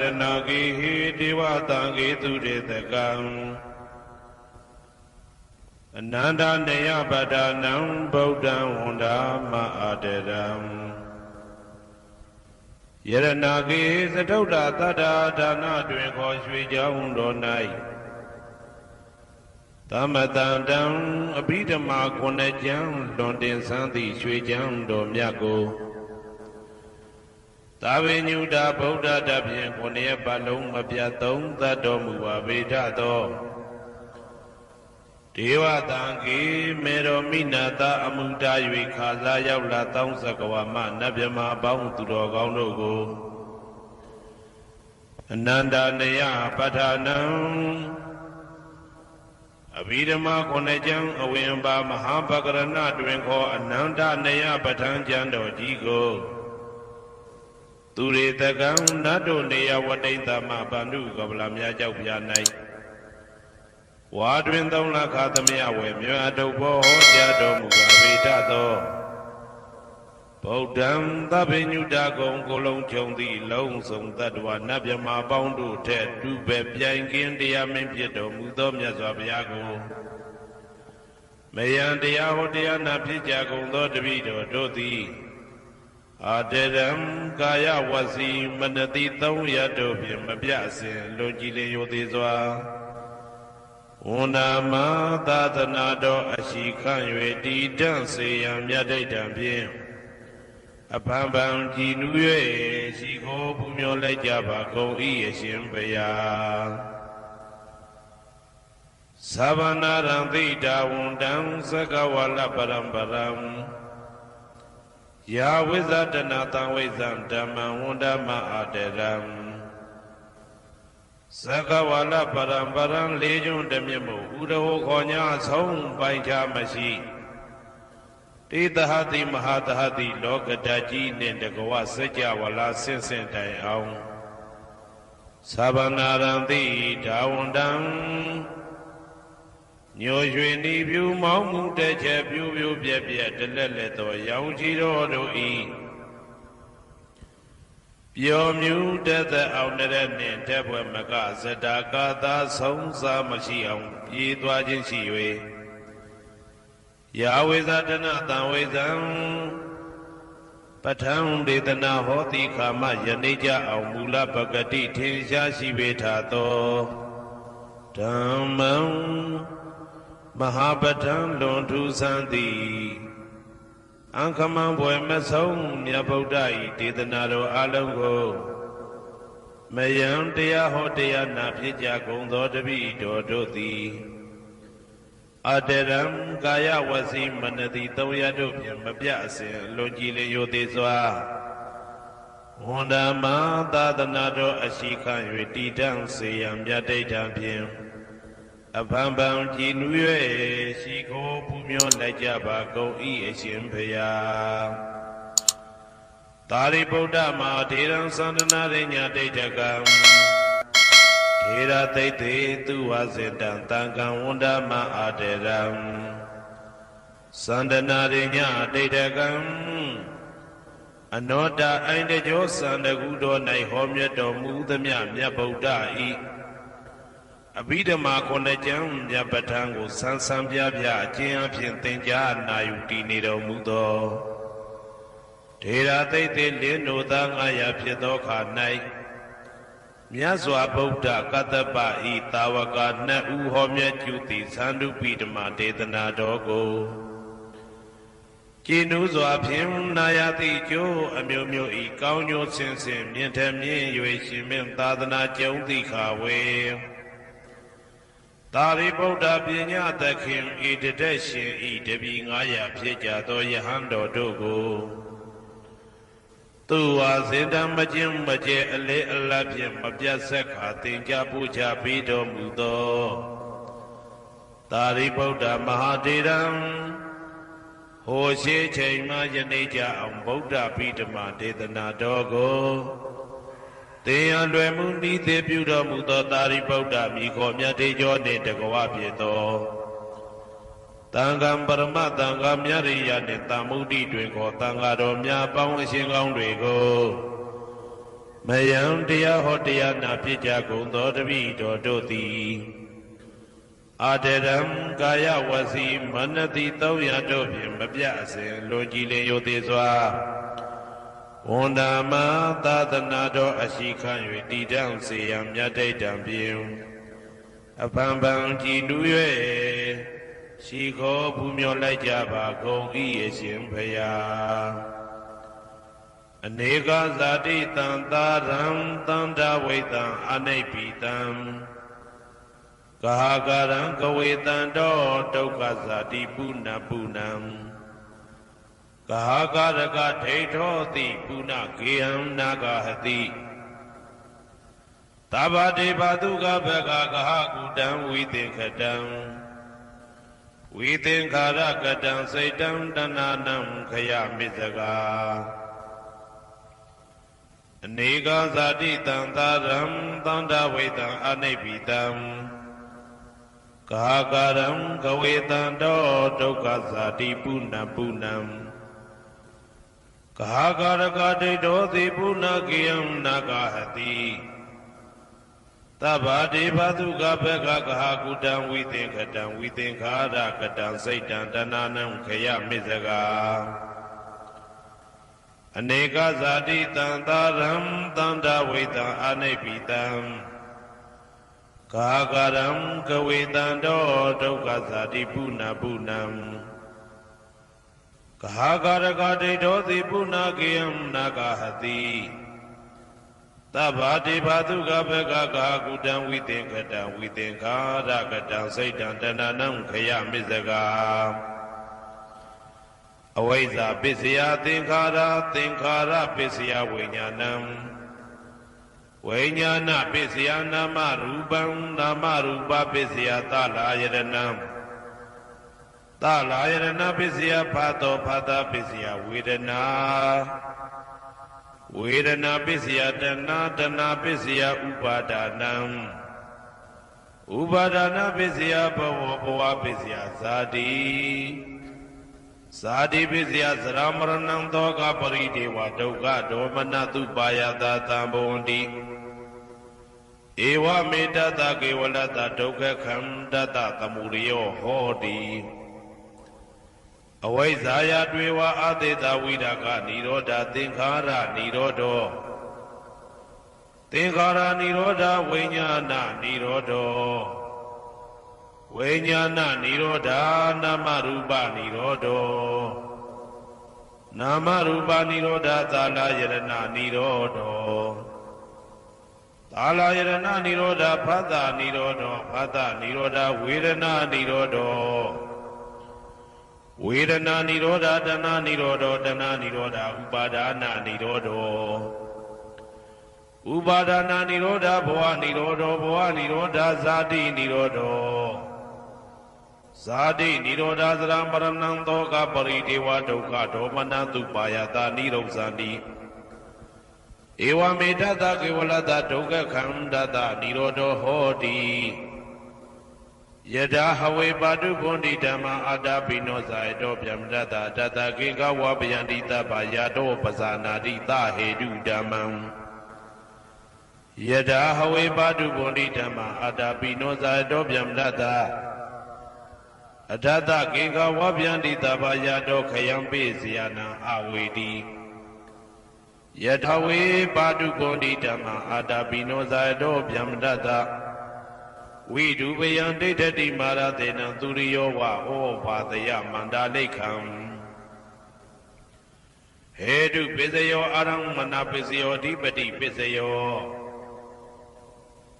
Yaranagi Devatangi Turidakam Ananda Neya Badanam Bodhan Wanda Ma'adaram Yaranagi Satoda Tada Dana Dweko Shwijam Donai Tamatandam Abhidama Konajam Londin Santi Shwijam Domyako Tavinyuda Buddha Dabyan Konya Balum Abyatum Tadomuva Vedato Devatangi Mero Minata Amuta Yukala Yavla Tansakawama Nabyama Bauturo Gaunogo Ananda Neya Patanam Abhidama Konajam Awimba Mahapakarana Dwenko Ananda Neya Patanjando Jigo Turidakam Nado Neya Wadentama Bandu Gablamya Jaupianai Wadwindam Lakatamia Wemyadobo Jado Mugavitato Bodam Tabinyuda Gongolong Chondi Long Song Tadwa Nabyama Boundu Ted Dube Biankin Dia Mempiedo Mudom Yazabiago Mayandia Hodia Napijago Dodavido Doti Aderam Kaya Wasi Manati Tawyadobi Mabiasin Logile Yodizwa Unama Tatanado Ashikan Yeti Danse Yamyadaitan Bien Apambam Jinuye Shiko Pumyo Lejaba Ko Ieshimbaya Savanaram Vita Wundam Sakawala Parambaram Yawizadanatam Wizam Dhamma Wundama Aderam Sakawala Parambaram Legion Demimu Udo Konya Song Baita Mashi Tidahati Mahatahati Lokadaji Nendagawa Sajawala Sensentai Aung Sabanaranti Dawundam Nyoshwini View Mamu Teche View Bia Deleleto Yaujiro Doi Pyomu Deta Auneranin Tebwa Maka Sadakata Songsa Mashiam Yidwajin Shiwe Yawizadana Tawizam Patam Dedana Hoti Kama Yanija Aumula Bagati Tinsha Shivetato Dhammam Mahapatam Lontu Santi Ankamam Boemasong Nyabodai Dedanaro Alongo Mayam Dea Hotea Napija Gondo Devi Dodoti Aderam Gaya Wasi Manati Toyadopian Mabiasin Logile Yodizwa Wondama Dadanado Ashikan Yetidan Sayam Yadaitan Pim Abambam Jinuye Shiko Pumyo Lajaba Go Ieshimbaya Tari Buddha Ma Tiran Sandanarinya Daytakam Tira Tete Tuwazidan Tangan Wundama Aderam Sandanarinya Daytakam Anoda Aindejo Sandagudo Nai Homyato Mudamya Buddha I Abhidama Konajam Yabatango Sansambya Jam Pintenja Nayuti Nido Mudo Tera Tete Lino Dangaya Piedoka Nai Myazwa Buddha Kataba I Tawaka Na Uhomya Juti Sandu Pidama Dedana Dogo Jinuzwa Pim Nayati Jo Amyomyo I Kaunyo Sensim Yentamye Yueshimim Tadana Jauti Kawe Tari Buddha Pinya Takim Idadeshin Idabi Ngaya Piejato Yahando Dogo Tua Zindam Majim Maje Ale Alapim Mabjasaka Tinja Puja Pido Mudo Tari Buddha Mahadiram Hoshe Chaima Yaneja Buddha Pidama Dedana Dogo Teyan Lwemundi Debuda Mudo Tari Buddha Mikomya Dejo Nedagawapieto Tangam Parama Tangam Yariya Netamudi Dweko Tangadomya Pang Singong Dweko မယံတရားဟောတရားနာဖြစ်ကြကုန်သောတပည့်တော်တို့သည်အာတရံကာယဝစီမနတိ300တို့ဖြင့်မပြအစဉ်လွန်ကြည်လင်ယုသေးစွာဝန်ဓမ္မသာသနာတော်အရှိခံ၍တည်တံ့စေရန်မြတ်တိတ်တံဖြင့်အပံပံကြည်နူး၍ရှိခေါ်ပူမျောလိုက်ကြပါကုန်၏အရှင်ဘုရားအနေကဇာတိတံသာရံတန္တဝိတံအနိဗ္ဗိတံကဟာကာရံကဝေတံတောဒုက္ခဇာတိပုဏ္ဏပုဏ္ဏံကဟာကာရကဒိဋ္ဌောတိပုဏ္ဏဂေဟံနာဂဟတိသဗ္ဗတေဘသုကဘဂကဟကုတံဝိသင်္ခတံဝိသင်္ခာရကတံစိတ်တံတဏနံခယမိစကာအနေကဇာတိတံသာရံသန္တာဝိတံအနိဗ္ဗိတံကာကာရံကဝေတံတောဒုက္ခဇာတိပုဏ္ဏပုဏ္ဏံကာကာရကဒိဋ္ဌောတိပုဏ္ဏဂေယံနာဂဟတိသဗ္ဗတေဘသုကဘဂကဟာကုတံဝိသင်္ခတံဝိသင်္ခာရကတံစိတ်တံတဏနံခယမိစကာအနေကဇာတိတံသာရံသန္တာဝိတံအနိဗ္ဗိတံကာကာရံကဝေတံတောဒုက္ခဇာတိပုဏ္ဏပုဏ္ဏံကာကာရကဒိဋ္ဌောတိပုဏ္ဏဂေယံနာဂဟတိသဗ္ဗတေဘသုကဘဂကာကုတံဝိသင်္ခတံဝိသင်္ခာရကတံစိတ်တံတဏနံခယမိစကာအဝိဇ္ဇာပစ္စယသင်္ခါရသင်္ခါရပစ္စယဝိညာဏံဝိညာဏပစ္စယနာမရူပံနာမရူပပစ္စယသလာယရဏံသလာယရဏပစ္စယဖာတောဖာတာပစ္စယဝေဒနာဝေဒနာပစ္စယတဏတဏပစ္စယဥပါဒနံဥပါဒနာပစ္စယဘဝဘဝပစ္စယဇာတိဇာတိပစ္စယသရမရဏံသောကပရိဒေဝဒုက္ခဒေါမနတုပါယတာသံဘဝန္တိဧဝမေတ္တကေဝလတဒုက္ခခန္တတသမုရိယောဟောတိအဝိဇ္ဇာယတွေဝအသေတဝိရာကနိရောဓသင်္ခါရနိရောဓောသင်္ခါရနိရောဓဝိညာဏနိရောဓောဝိညာဏနိရောဓနာမရူပနိရောဓောနာမရူပနိရောဓသာလယရဏနိရောဓောသာလယရဏနိရောဓဖသနိရောဓောဖသနိရောဓဝေဒနာနိရောဓောဝေဒနာနိရောဓတဏနိရောဓောတဏနိရောဓဥပါဒနာနိရောဓောဥပါဒနာနိရောဓဘဝနိရောဓောဘဝနိရောဓဇာတိနိရောဓောဇာတိနိရောဓသရမရဏံသောကပရိဒေဝဒုက္ခဒေါမနတုပါယတာနိရုဇာတိဧဝမေတ္တကေဝလတဒုက္ခခန္တတနိရောဓောဟောတိယထာဟဝေပါတုဗုန္တိဓမ္မာအာတာပိနောဇာယတောဗျမတတတတကေကဝပယန္တိတပယာတောပဇာနာတိသဟေတုဓမ္မံယထာဟဝေပါတုဗုန္တိဓမ္မာအာတာပိနောဇာယတောဗျမတတအထတကေကဝပယန္တိတပယာတောခယံပိစီယနာအဝေတိယထာဝေပါတုဗုန္တိဓမ္မာအာတာပိနောဇာယတောဗျမတတဝိဒုပယံဒိဋ္ဌတိမာရတေနံသူရိယောဝဩဘာတယမန္တာလိခံဟေတုပစ္စယောအာရမဏပစ္စယောအဓိပတိပစ္စယော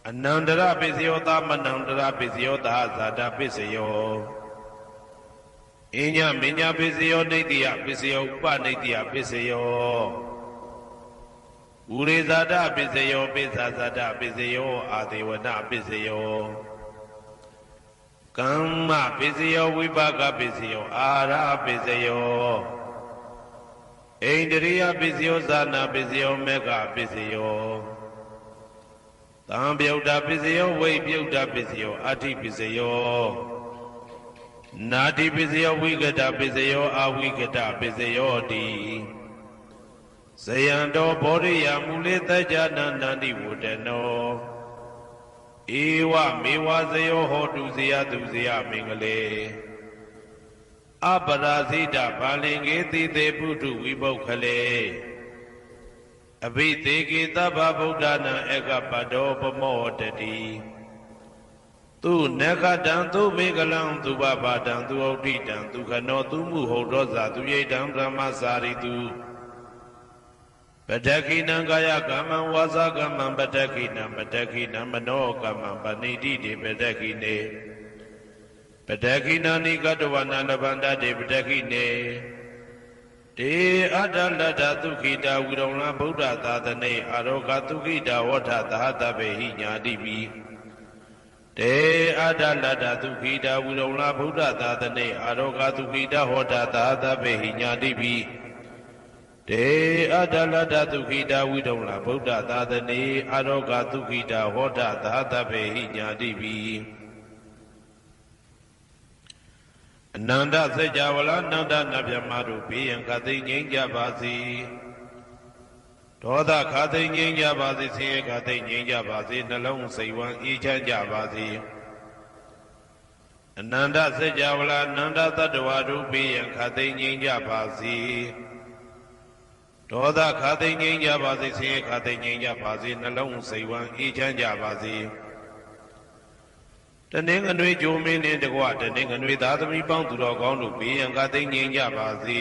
အနန္တရပစ္စယောသမနန္တရပစ္စယောသာဇာတပစ္စယောအညမညပစ္စယောနေတိယပစ္စယောဥပနေတိယပစ္စယောဥရိဇာတပစ္စယောပိစ္ဆာဇာတပစ္စယောအာဒေဝနပစ္စယောကမ္မပစ္စယောဝိပါကပစ္စယောအာရပစ္စယောဣန္ဒရိယပစ္စယောဇာနာပစ္စယောမေဃပစ္စယောသံပြုတ်တာပစ္စယောဝိပြုတ်တာပစ္စယောအဋ္ဌိပစ္စယောနာတိပစ္စယောဝိကတပစ္စယောအဝိကတပစ္စယောတိ ဇယံတော်ဘောရိယမူလေတကြနန္တန္တိဝတ္တနောဧဝမေဝဇယောဟောတုဇယတုဇယမင်္ဂလေအပရာဇိတဘာလင်္ကေတိတေပုထုဝိပုခ္ခလေအဘိသေကေသဗ္ဗဗုဒ္ဓနာဧကပတောပမောတတိသူနခတံသူမေကလံသူဘဘာတံသူဩဋ္ဌိတံသူခနောသူမှုဟုတ်သောဇာသူရိတံဗြဟ္မစာရိတုပတ္တခိနံကာယကမ္မံဝါစာကမ္မံပတ္တခိနံပတ္တခိနံမနောကမ္မံပဏိတိတိပတ္တခိနေပတ္တခိနာနိကတဝနာလဗန္တတေပတ္တခိနေတေအတ္တလတ္တသုခိတာဝိရုံလဗုဒ္ဓသာသနေအာရောဂသုခိတာဝဋ္ဌသဟတဘေဟိညာတိပိတေအတ္တလတ္တသုခိတာဝိရုံလဗုဒ္ဓသာသနေအာရောဂသုခိတာဟောတာသဟတဘေဟိညာတိပိတေအတ္တလတ္တသုခိတာဝိရုံလဗုဒ္ဓသာသနေအာရောဂသုခိတာဟောတာသဟတဘေဟိညာတိပိအနန္တစัจ java လာနန္ဒနဗျမတို့ဘေးရန်ခသိငြိမ်းကြပါစေဒေါသခသိငြိမ်းကြပါစေဆင်းရဲခသိငြိမ်းကြပါစေနှလုံးစိတ်ဝမ်းအေးချမ်းကြပါစေအနန္တစัจ java လာနန္ဒတတ္တဝါတို့ဘေးရန်ခသိငြိမ်းကြပါစေဒေါသခသိငြိမ်းကြပါစေဆင်းရဲခသိငြိမ်းကြပါစေနှလုံးစိတ်ဝမ်းအေးချမ်းကြပါစေတနင်္ဂနွေဂျိုမင်းနှင့်တကွတနင်္ဂနွေသားသမီးပေါင်းသူတော်ကောင်းတို့ဘေးရန်ခသိငြိမ်းကြပါစေ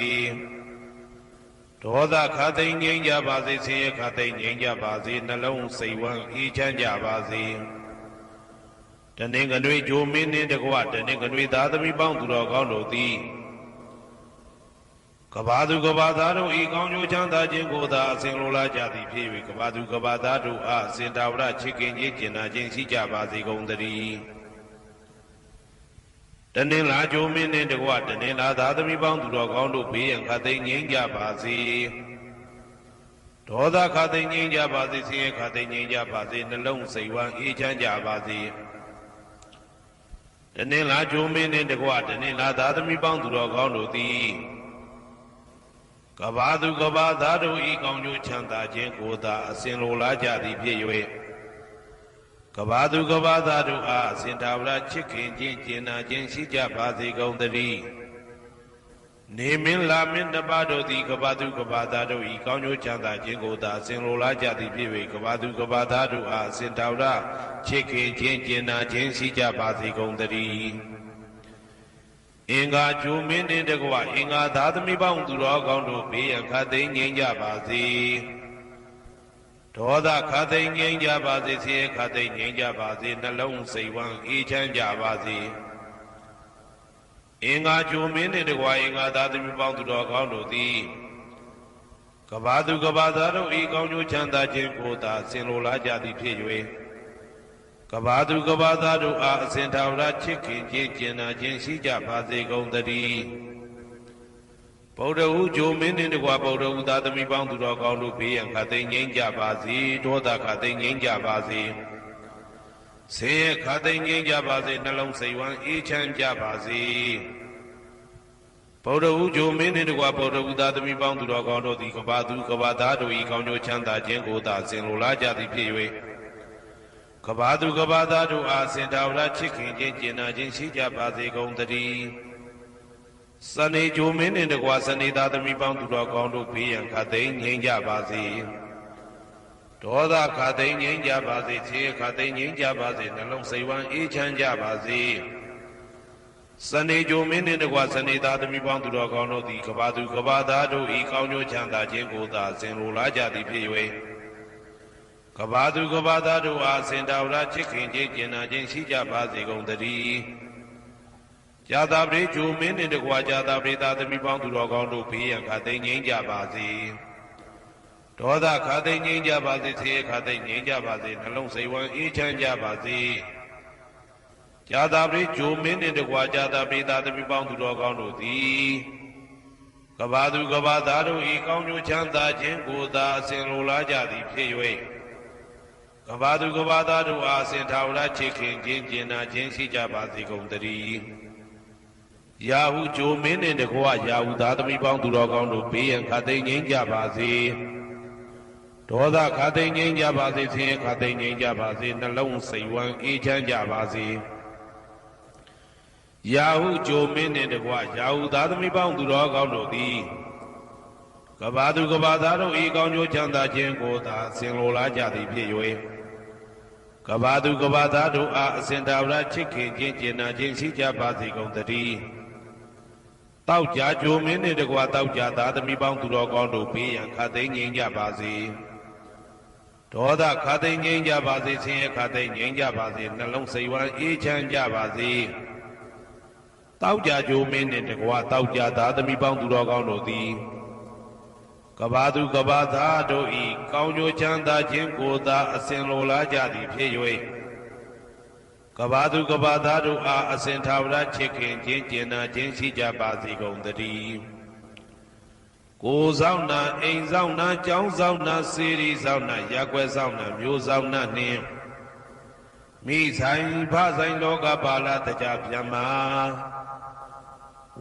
ဒေါသခသိငြိမ်းကြပါစေဆင်းရဲခသိငြိမ်းကြပါစေနှလုံးစိတ်ဝမ်းအေးချမ်းကြပါစေတနင်္ဂနွေဂျိုမင်းနှင့်တကွတနင်္ဂနွေသားသမီးပေါင်းသူတော်ကောင်းတို့သည်ကဘာသူကဘာသားတို့ဤကောင်းကျိုးချမ်းသာခြင်းကိုသာအစဉ်လိုလားကြသည်ဖြစ်၍ကဘာသူကဘာသားတို့အားစင်တာဝရချစ်ခင်ခြင်းကျင်နာခြင်းရှိကြပါစေကုန်သတည်းတနင်္လာဂျိုမင်းနှင့်တကွတနင်္လာသားသမီးပေါင်းသူတော်ကောင်းတို့ဘေးရန်ခသိငြိမ်းကြပါစေဒေါသခသိငြိမ်းကြပါစေဆင်းရဲခသိငြိမ်းကြပါစေနှလုံးစိတ်ဝမ်းအေးချမ်းကြပါစေတနင်္လာဂျိုမင်းနှင့်တကွတနင်္လာသားသမီးပေါင်းသူတော်ကောင်းတို့သည်ကဘာသူကဘာသားတို့ဤကောင်းကျိုးချမ်းသာခြင်းကိုသာအစဉ်လိုလားကြသည်ဖြစ်၍ကဘာသူကဘာသားတို့အားအစဉ်သာဝရချစ်ခင်ခြင်းကျင်နာခြင်းရှိကြပါစေကုန်သတည်းနေမင်းလာမင်းတပါတို့သည်ကဘာသူကဘာသားတို့ဤကောင်းကျိုးချမ်းသာခြင်းကိုသာအစဉ်လိုလားကြသည်ဖြစ်၍ကဘာသူကဘာသားတို့အားအစဉ်သာဝရချစ်ခင်ခြင်းကျင်နာခြင်းရှိကြပါစေကုန်သတည်းအင်္ဂါဂျိုမင်းနှင့်တကွအင်္ဂါသားသမီးပေါင်းသူတော်ကောင်းတို့ဘေးရန်ခသိငြိမ်းကြပါစေဒေါသခသိငြိမ်းကြပါစေဆင်းရဲခသိငြိမ်းကြပါစေနှလုံးစိတ်ဝမ်းအေးချမ်းကြပါစေအင်္ဂါဂျိုမင်းနှင့်တကွအင်္ဂါသားသမီးပေါင်းသူတော်ကောင်းတို့သည်ကဘာသူကဘာသားတို့ဤကောင်းကျိုးချမ်းသာခြင်းကိုသာဆင်လိုလားကြသည်ဖြစ်၍ကဘာသူကဘာသားတို့အားအစဉ်သာဝရချစ်ခင်ခြင်းကျင်နာခြင်းရှိကြပါစေကုန်သတည်းဗုဒ္ဓဟူဂျိုမင်းနှင့်တကွဗုဒ္ဓဟူသားသမီးပေါင်းသူတော်ကောင်းတို့ဘေးရန်ခသိငြိမ်းကြပါစေဒေါသခသိငြိမ်းကြပါစေဆင်းရဲခသိငြိမ်းကြပါစေနှလုံးစိတ်ဝမ်းအေးချမ်းကြပါစေဗုဒ္ဓဟူဂျိုမင်းနှင့်တကွဗုဒ္ဓဟူသားသမီးပေါင်းသူတော်ကောင်းတို့သည်ကဘာသူကဘာသားတို့ဤကောင်းကျိုးချမ်းသာခြင်းကိုသာဆင်လိုလားကြသည်ဖြစ်၍ကဘာသူကဘာသားတို့အားစင်တာဝရချစ်ခင်ခြင်းကျင်နာခြင်းရှိကြပါစေကုန်သတည်းစနေဂျိုမင်းနှင့်တကွစနေသားသမီးပေါင်းသူတော်ကောင်းတို့ဘေးရန်ခသိငြိမ်းကြပါစေဒေါသခသိငြိမ်းကြပါစေဆင်းရဲခသိငြိမ်းကြပါစေနှလုံးစိတ်ဝမ်းအေးချမ်းကြပါစေစနေဂျိုမင်းနှင့်တကွစနေသားသမီးပေါင်းသူတော်ကောင်းတို့သည်ကဘာသူကဘာသားတို့ဤကောင်းကျိုးချမ်းသာခြင်းကိုသာဆင်လိုလားကြသည်ဖြစ်၍ကဘာသူကဘာသားတို့အားစင်တာဝရချစ်ခင်ခြင်းကျင်နာခြင်းရှိကြပါစေကုန်သတည်းဇာတာပရိဂျိုမင်းနှင့်တကွာဇာတာပရိသားသမီးပေါင်းသူတော်ကောင်းတို့ဘေးရန်ခသိငြိမ်းကြပါစေဒေါသခသိငြိမ်းကြပါစေဆင်းရဲခသိငြိမ်းကြပါစေနှလုံးစိတ်ဝမ်းအေးချမ်းကြပါစေဇာတာပရိဂျိုမင်းနှင့်တကွာဇာတာပရိသားသမီးပေါင်းသူတော်ကောင်းတို့သည်ကဘာသူကဘာသားတို့ဤကောင်းကျိုးချမ်းသာခြင်းကိုသာအစဉ်လိုလားကြသည်ဖြစ်၍ကဘာသူကဘာသားတို့အားအစဉ်သာဝရချစ်ခင်ခြင်းကျင်နာခြင်းရှိကြပါစေကုန်သတည်းယာဟုဂျိုမင်းနှင့်တကွရာဟုသားသမီးပေါင်းသူတော်ကောင်းတို့ဘေးရန်ခသိငြိမ်းကြပါစေ ဒေါသခါသိငြိမ်းကြပါစေဆင်းရဲခါသိငြိမ်းကြပါစေနှလုံးစိတ်ဝမ်းအေးချမ်းကြပါစေရာဟုကြိုမင်းနှင့်တကွရာဟုသားသမီးပေါင်းသူတော်ကောင်းတို့သည်ကဘာသူကဘာသားတို့ဤကောင်းကျိုးချမ်းသာခြင်းကိုသာဆင်လိုလားကြသည်ဖြစ်၍ကဘာသူကဘာသားတို့အားအစဉ်တာဝရချစ်ခင်ခြင်းကျင်နာခြင်းရှိကြပါစေကုန်သတည်းတောက်ကြကြိုမင်းနှင့်တကွတောက်ကြသားသမီးပေါင်းသူတော်ကောင်းတို့ဘေးရန်ခါသိငြိမ်းကြပါစေဒေါသခါသိငြိမ်းကြပါစေဆင်းရဲခါသိငြိမ်းကြပါစေနှလုံးစိတ်ဝမ်းအေးချမ်းကြပါစေတောက်ကြကြိုမင်းနှင့်တကွတောက်ကြသားသမီးပေါင်းသူတော်ကောင်းတို့သည်ကဘာသူကဘာသားတို့ဤကောင်းကျိုးချမ်းသာခြင်းကိုသာအစဉ်လိုလားကြသည်ဖြစ်၍ကဘာသူကဘာသားတို့အားအစဉ်ထာဝရချစ်ခင်ခြင်းကျင်နာခြင်းရှိကြပါစေကုန်သတည်းကိုယ်ဆောင်နာအိမ်ဆောင်နာကျောင်းဆောင်နာစေရီဆောင်နာရက်ွယ်ဆောင်နာမျိုးဆောင်နာနှင့်မိဆိုင်ဖဆိုင်လောကပါဠတကြဗျမ္မာ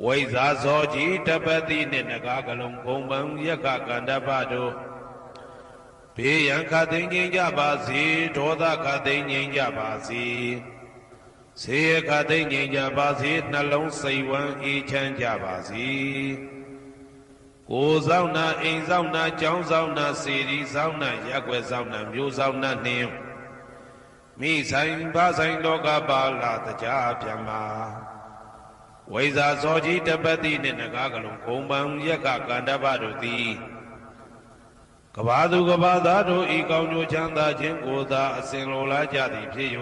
ဝိဇာဇောကြီးတပတိနှင့်နဂါကလုံးဂုံပံယက္ခကန္တပတို့ဘေးရန်ခသိငြိမ်းကြပါစေဒေါသခသိငြိမ်းကြပါစေဆေးခသိငြိမ်းကြပါစေနှလုံးစိတ်ဝမ်းအေးချမ်းကြပါစေကိုယ်ဆောင်နာအိမ်ဆောင်နာကျောင်းဆောင်နာစေရီဆောင်နာရက်ွယ်ဆောင်နာမျိုးဆောင်နာနှင့်မိဆိုင်ဖဆိုင်လောကပါဠတကြဗျမ္မာဝိဇာဇောကြီးတပတိနှင့်နဂါကလုံးဂုံပံယက္ခကန္တပတို့သည်ကဘာသူကဘာသားတို့ဤကောင်းကျိုးချမ်းသာခြင်းကိုသာအစဉ်လိုလားကြသည်ဖြစ်၍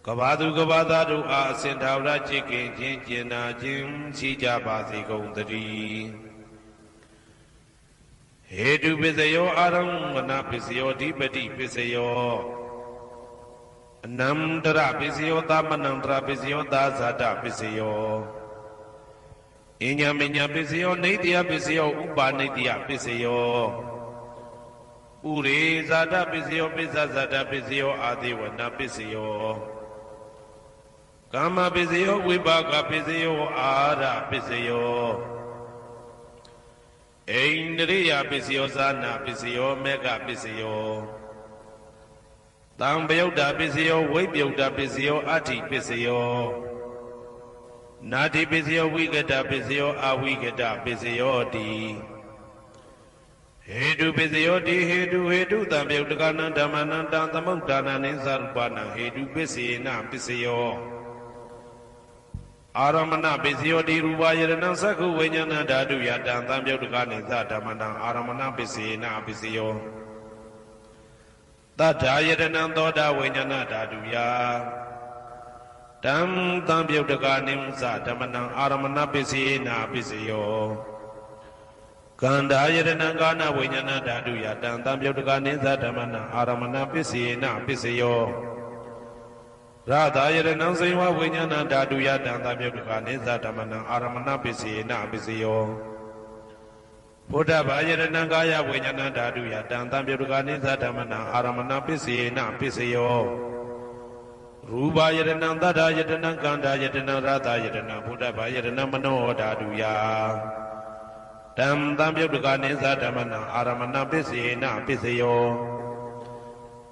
ကဘာသူကဘာသားတို့အားအစဉ်ထာဝရချစ်ခင်ခြင်းကျင်နာခြင်းရှိကြပါစေကုန်သတည်းဟေတုပစ္စယောအာရမဏပစ္စယောဓိပတိပစ္စယောအနန္တရပစ္စယောသမနန္တရပစ္စယောသာဇာတပစ္စယောအညမညပစ္စယောနေတယပစ္စယောဥပါနေတယပစ္စယောဥရေဇာတပစ္စယောပစ္စဇာတပစ္စယောအာသေဝနာပစ္စယောကာမပစ္စယောဝိပါကပစ္စယောအာရပစ္စယောအိန္ဒြိယပစ္စယောဇာနာပစ္စယောမေဃပစ္စယောတံပယုတ်တာပစ္စယောဝိပယုတ်တာပစ္စယောအဋ္ဌိပစ္စယောနာတိပစ္စယောဝိကတပစ္စယောအဝိကတပစ္စယောတိဟေတုပစ္စယောတိဟေတုတံပယုတ်တကနံဓမ္မနံတံသမုဋ္ဌာနံနိသရူပနံဟေတုပစ္စေနပစ္စယောအာရမဏပစ္စယောတိရူပယရဏံသက္ခုဝိညာဏဓာတုယတံသံပယုတ်တကနိသဓမ္မနံအာရမဏပစ္စေနပစ္စယောတထာယတနံသောတာဝိညာဏဓာတုယတံသံပယုတ်တကနိသဓမ္မနံအာရမဏပစ္စေနပစ္စယောကန္ဓာယတနံကာနဝိညာဏဓာတုယတံသံပယုတ်တကနိသဓမ္မနံအာရမဏပစ္စေနပစ္စယောရတာယရဏံစေဝဝိညာဏဓာတုယတံသံပယုတ်တကနိသဓမ္မနံအာရမဏပစ္စေနပစ္စယောဘုဒ္ဓဘာယရဏံကာယဝိညာဏဓာတုယတံသံပယုတ်တကနိသဓမ္မနံအာရမဏပစ္စေနပစ္စယောရူပယရဏံသတ္တယတနံကန္ဓာယတနံရတာယတနံဘုဒ္ဓဘာယရဏံမနောဓာတုယတံသံပယုတ်တကနိသဓမ္မနံအာရမဏပစ္စေနပစ္စယော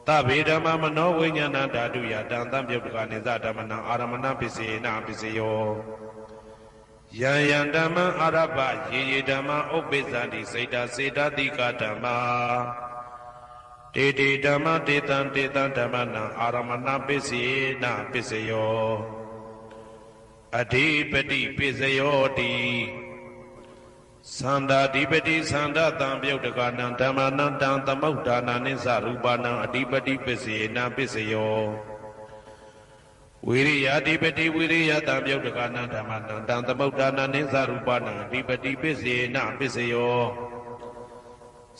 သဗ္ဗေဓမ္မမနောဝိညာဏဓာတုယတံသံပယုတ်တကနိသဓမ္မနံအာရမဏပစ္စေနပစ္စယောယံယံဓမ္မအာရပယေယေဓမ္မဥပ္ပိသန္တိစေတစေတတိကဓမ္မာတေတေဓမ္မတေတံဓမ္မနံအာရမဏပစ္စေနပစ္စယောအဓိပတိပစ္စယောတိသန္တာဓိပတိသန္တာတံပယုတ်တကနံဓမ္မနံတံသမုဋ္ဌာနာနိသရူပနံအဓိပတိပစ္စေနပစ္စယောဝိရိယဓိပတိဝိရိယတံပယုတ်တကနံဓမ္မနံတံသမုဋ္ဌာနာနိသရူပနံအဓိပတိပစ္စေနပစ္စယော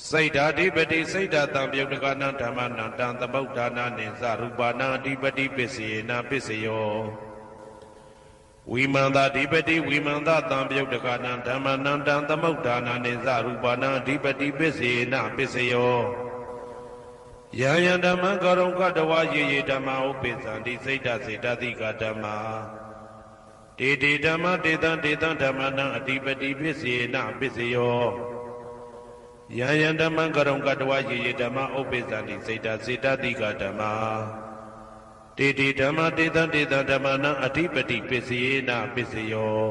စိတ်ဓာဓိပတိစိတ်ဓာတံပယုတ်တကနံဓမ္မနံတံသမုဋ္ဌာနာနိသရူပနံအဓိပတိပစ္စေနပစ္စယောဝိမန္တဓိပတိဝိမန္တတံပယုတ်တကနံဓမ္မနံတံသမုဋ္ဌာနာနိသရူပနံအဓိပတိပစ္စေနပစ္စယောယံယံဓမ္မကရုံကတဝယေယေဓမ္မဥပ္ပိသန္တိစိတ်ဓာစေတသိကဓမ္မာတေတေဓမ္မတေတံဓမ္မနံအဓိပတိပစ္စေနပစ္စယောယ ယံယံဓမ္မကရုံကတဝယေယေဓမ္မဥပ္ပိသန္တိစေတစေတတိကဓမ္မတေတိဓမ္မတေတံတေတံဓမ္မနံအဓိပတိပစ္စယေနပစ္စယော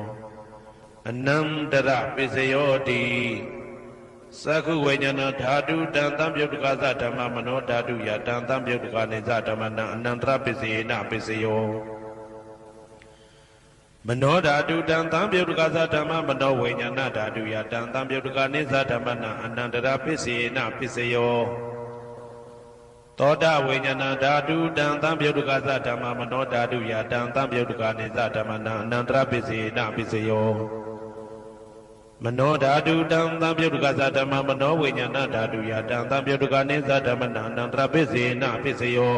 အနန္တရပစ္စယောတိသက္ခုဝိညာဏဓာတုတံသံပြုတ်တကသဓမ္မမနောဓာတုယတံသံပြုတ်တကနေသဓမ္မနံအနန္တရပစ္စယေနပစ္စယောမနောဓာတုတံသံပြုတ်တကသဓမ္မမနောဝိညာဏဓာတုယတံသံပြုတ်တကနေသဓမ္မနံအနန္တရပစ္စယေနပစ္စယောသောတဝိညာဏဓာတုတံသံပြုတ်တကသဓမ္မမနောဓာတုယတံသံပြုတ်တကနေသဓမ္မနံအနန္တရပစ္စယေနပစ္စယောမနောဓာတုတံသံပြုတ်တကသဓမ္မမနောဝိညာဏဓာတုယတံသံပြုတ်တကနေသဓမ္မနံအနန္တရပစ္စယေနပစ္စယော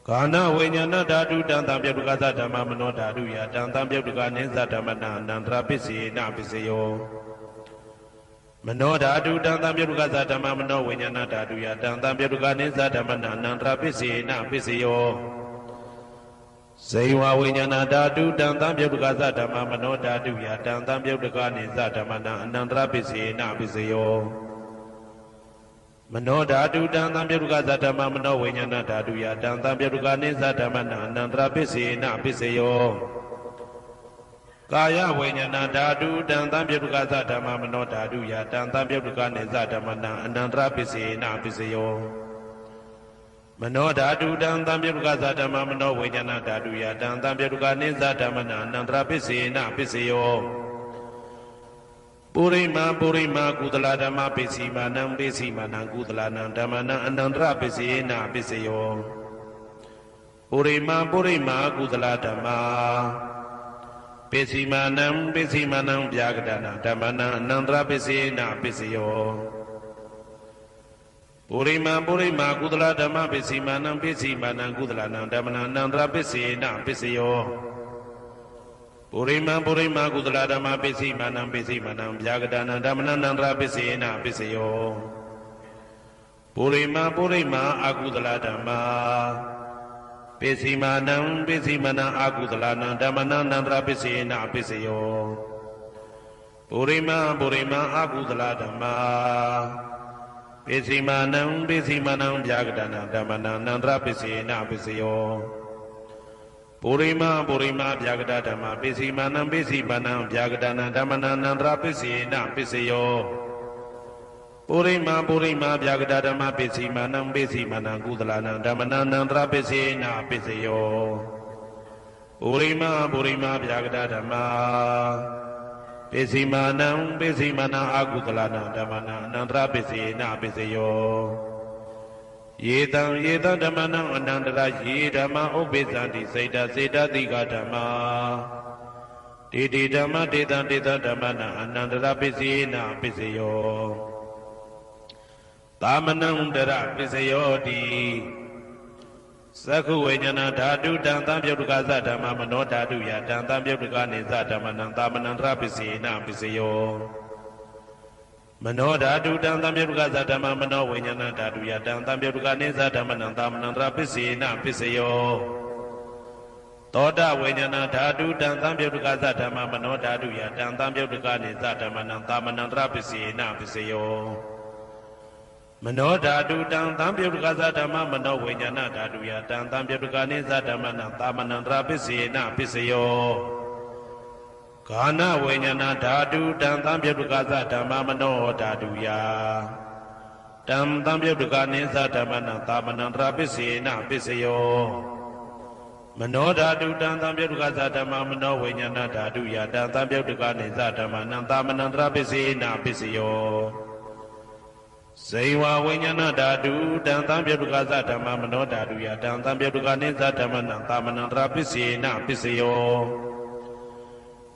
ကာဏဝိညာဏဓာတုတံသံပြုတ်တကသဓမ္မမနောဓာတုယတံသံပြုတ်တကနေသဓမ္မနံအနန္တရပစ္စယေနပစ္စယောမနောဓာတုတံသံပြုတ်တကသဓမ္မမနောဝိညာဏဓာတုယတံသံပြုတ်တကနေသဓမ္မနံအနန္တရပစ္စယေနပစ္စယောဇေဝဝိညာဏဓာတုတံသံပြုတ်တကသဓမ္မမနောဓာတုယတံသံပြုတ်တကနေသဓမ္မနံအနန္တရပစ္စယေနပစ္စယောမနောဓာတုတံသံပြုတ်တကသဓမ္မမနောဝိညာဏဓာတုယတံသံပြုတ်တကနေသဓမ္မနံအနန္တရပစ္စယေနပစ္စယောကာယဝိညာဏဓာတုတံသံပြုတ်တကသဓမ္မမနောဓာတုယတံသံပြုတ်တကနေသဓမ္မနံအနန္တရပစ္စယေနပစ္စယောမနောဓာတုတံသံပြုတ်တကသဓမ္မမနောဝိညာဏဓာတုယတံသံပြုတ်တကနေသဓမ္မနံအနန္တရပစ္စယေနပစ္စယောပုရိမာပုရိမာကုသလဓမ္မပစ္စည်းမာနံပစ္စည်းမာနံကုသလနံဓမ္မနံအနန္တရပစ္စယေနပစ္စယောပုရိမာပုရိမာကုသလဓမ္မပစ္စည်းမာနံပစ္စည်းမာနံဗျာကတနာဓမ္မနံအနန္တရပစ္စယေနပစ္စယောပုရိမာပုရိမာကုသလဓမ္မပစ္စည်းမာနံပစ္စည်းမာနံကုသလနံဓမ္မနံအနန္တရပစ္စယေနပစ္စယောပုရိမာပုရိမာကုသလဓမ္မပစ္စည်းမာနံပစ္စည်းမာနံဗျာကတနာဓမ္မနံအနန္တရပစ္စယေနပစ္စယောပုရိမာပုရိမာအကုသလဓမ္မပစ္စည်းမာနံပစ္စည်းမာနံအကုသလနံဓမ္မနံအနန္တရပစ္စယေနပစ္စယောပုရိမာပုရိမာအကုသလဓမ္မပစ္စည်းမာနံပစ္စည်းမာနံဗျာကတနာဓမ္မနံအနန္တရပစ္စယေနပစ္စယောပုရိမာပုရိမာဗျာကတဓမ္မပစ္စည်းမာနံပစ္စည်းမာနံဗျာကတနာဓမ္မနံအနန္တရပစ္စယေနပစ္စယောပုရိမာပုရိမာဗျာကတဓမ္မပစ္စည်းမာနံပစ္စည်းမာနံကုသလနံဓမ္မနံအနန္တရပစ္စယေနပစ္စယောပုရိမာပုရိမာဗျာကတဓမ္မပစ္စည်းမာနံပစ္စည်းမာနံအကုသလနံဓမ္မနံအနန္တရပစ္စယေနပစ္စယောယေတံယေတံဓမ္မနံအနန္တရယေဓမ္မဥပ္ပိသန္တိစေတစေတတိကဓမ္မတေတိဓမ္မတေတံတေတံဓမ္မနံအနန္တရပစ္စယေနပစ္စယောသာမနံတရပစ္စယောတိသက္ခုဝိညာဏဓာတုတံသံပြုတ်တကသဓမ္မမနောဓာတုယတံသံပြုတ်တကနေသဓမ္မနံသာမနံတရပစ္စယေနပစ္စယောမနောဓာတုတံသံပြုတ်တကသဓမ္မမနောဝိညာဏဓာတုယတံသံပြုတ်တကနေသဓမ္မနံသာမနံတရပစ္စယေနပစ္စယောသောတဝိညာဏဓာတုတံသံပြုတ်တကသဓမ္မမနောဓာတုယတံသံပြုတ်တကနေသဓမ္မနံသာမနံတရပစ္စယေနပစ္စယောမနောဓာတုတံသံပြုတ်တကသဓမ္မမနောဝိညာဏဓာတုယတံသံပြုတ်တကနေသဓမ္မနံသာမနံတရပစ္စယေနပစ္စယောကာဏဝိညာဏဓာတုတံသံပြုတ်တကသဓမ္မမနောဓာတုယတံသံပြုတ်တကနေသဓမ္မနံသာမနံတရပစ္စယေနပစ္စယောမနောဓာတုတံသံပြုတ်တကသဓမ္မမနောဝိညာဏဓာတုယတံသံပြုတ်တကနေသဓမ္မနံသာမနံတရပစ္စယေနပစ္စယောဇေဝဝိညာဏဓာတုတံသံပြုတ်တကသဓမ္မမနောဓာတုယတံသံပြုတ်တကနေသဓမ္မနံသာမနံတရပစ္စယေနပစ္စယော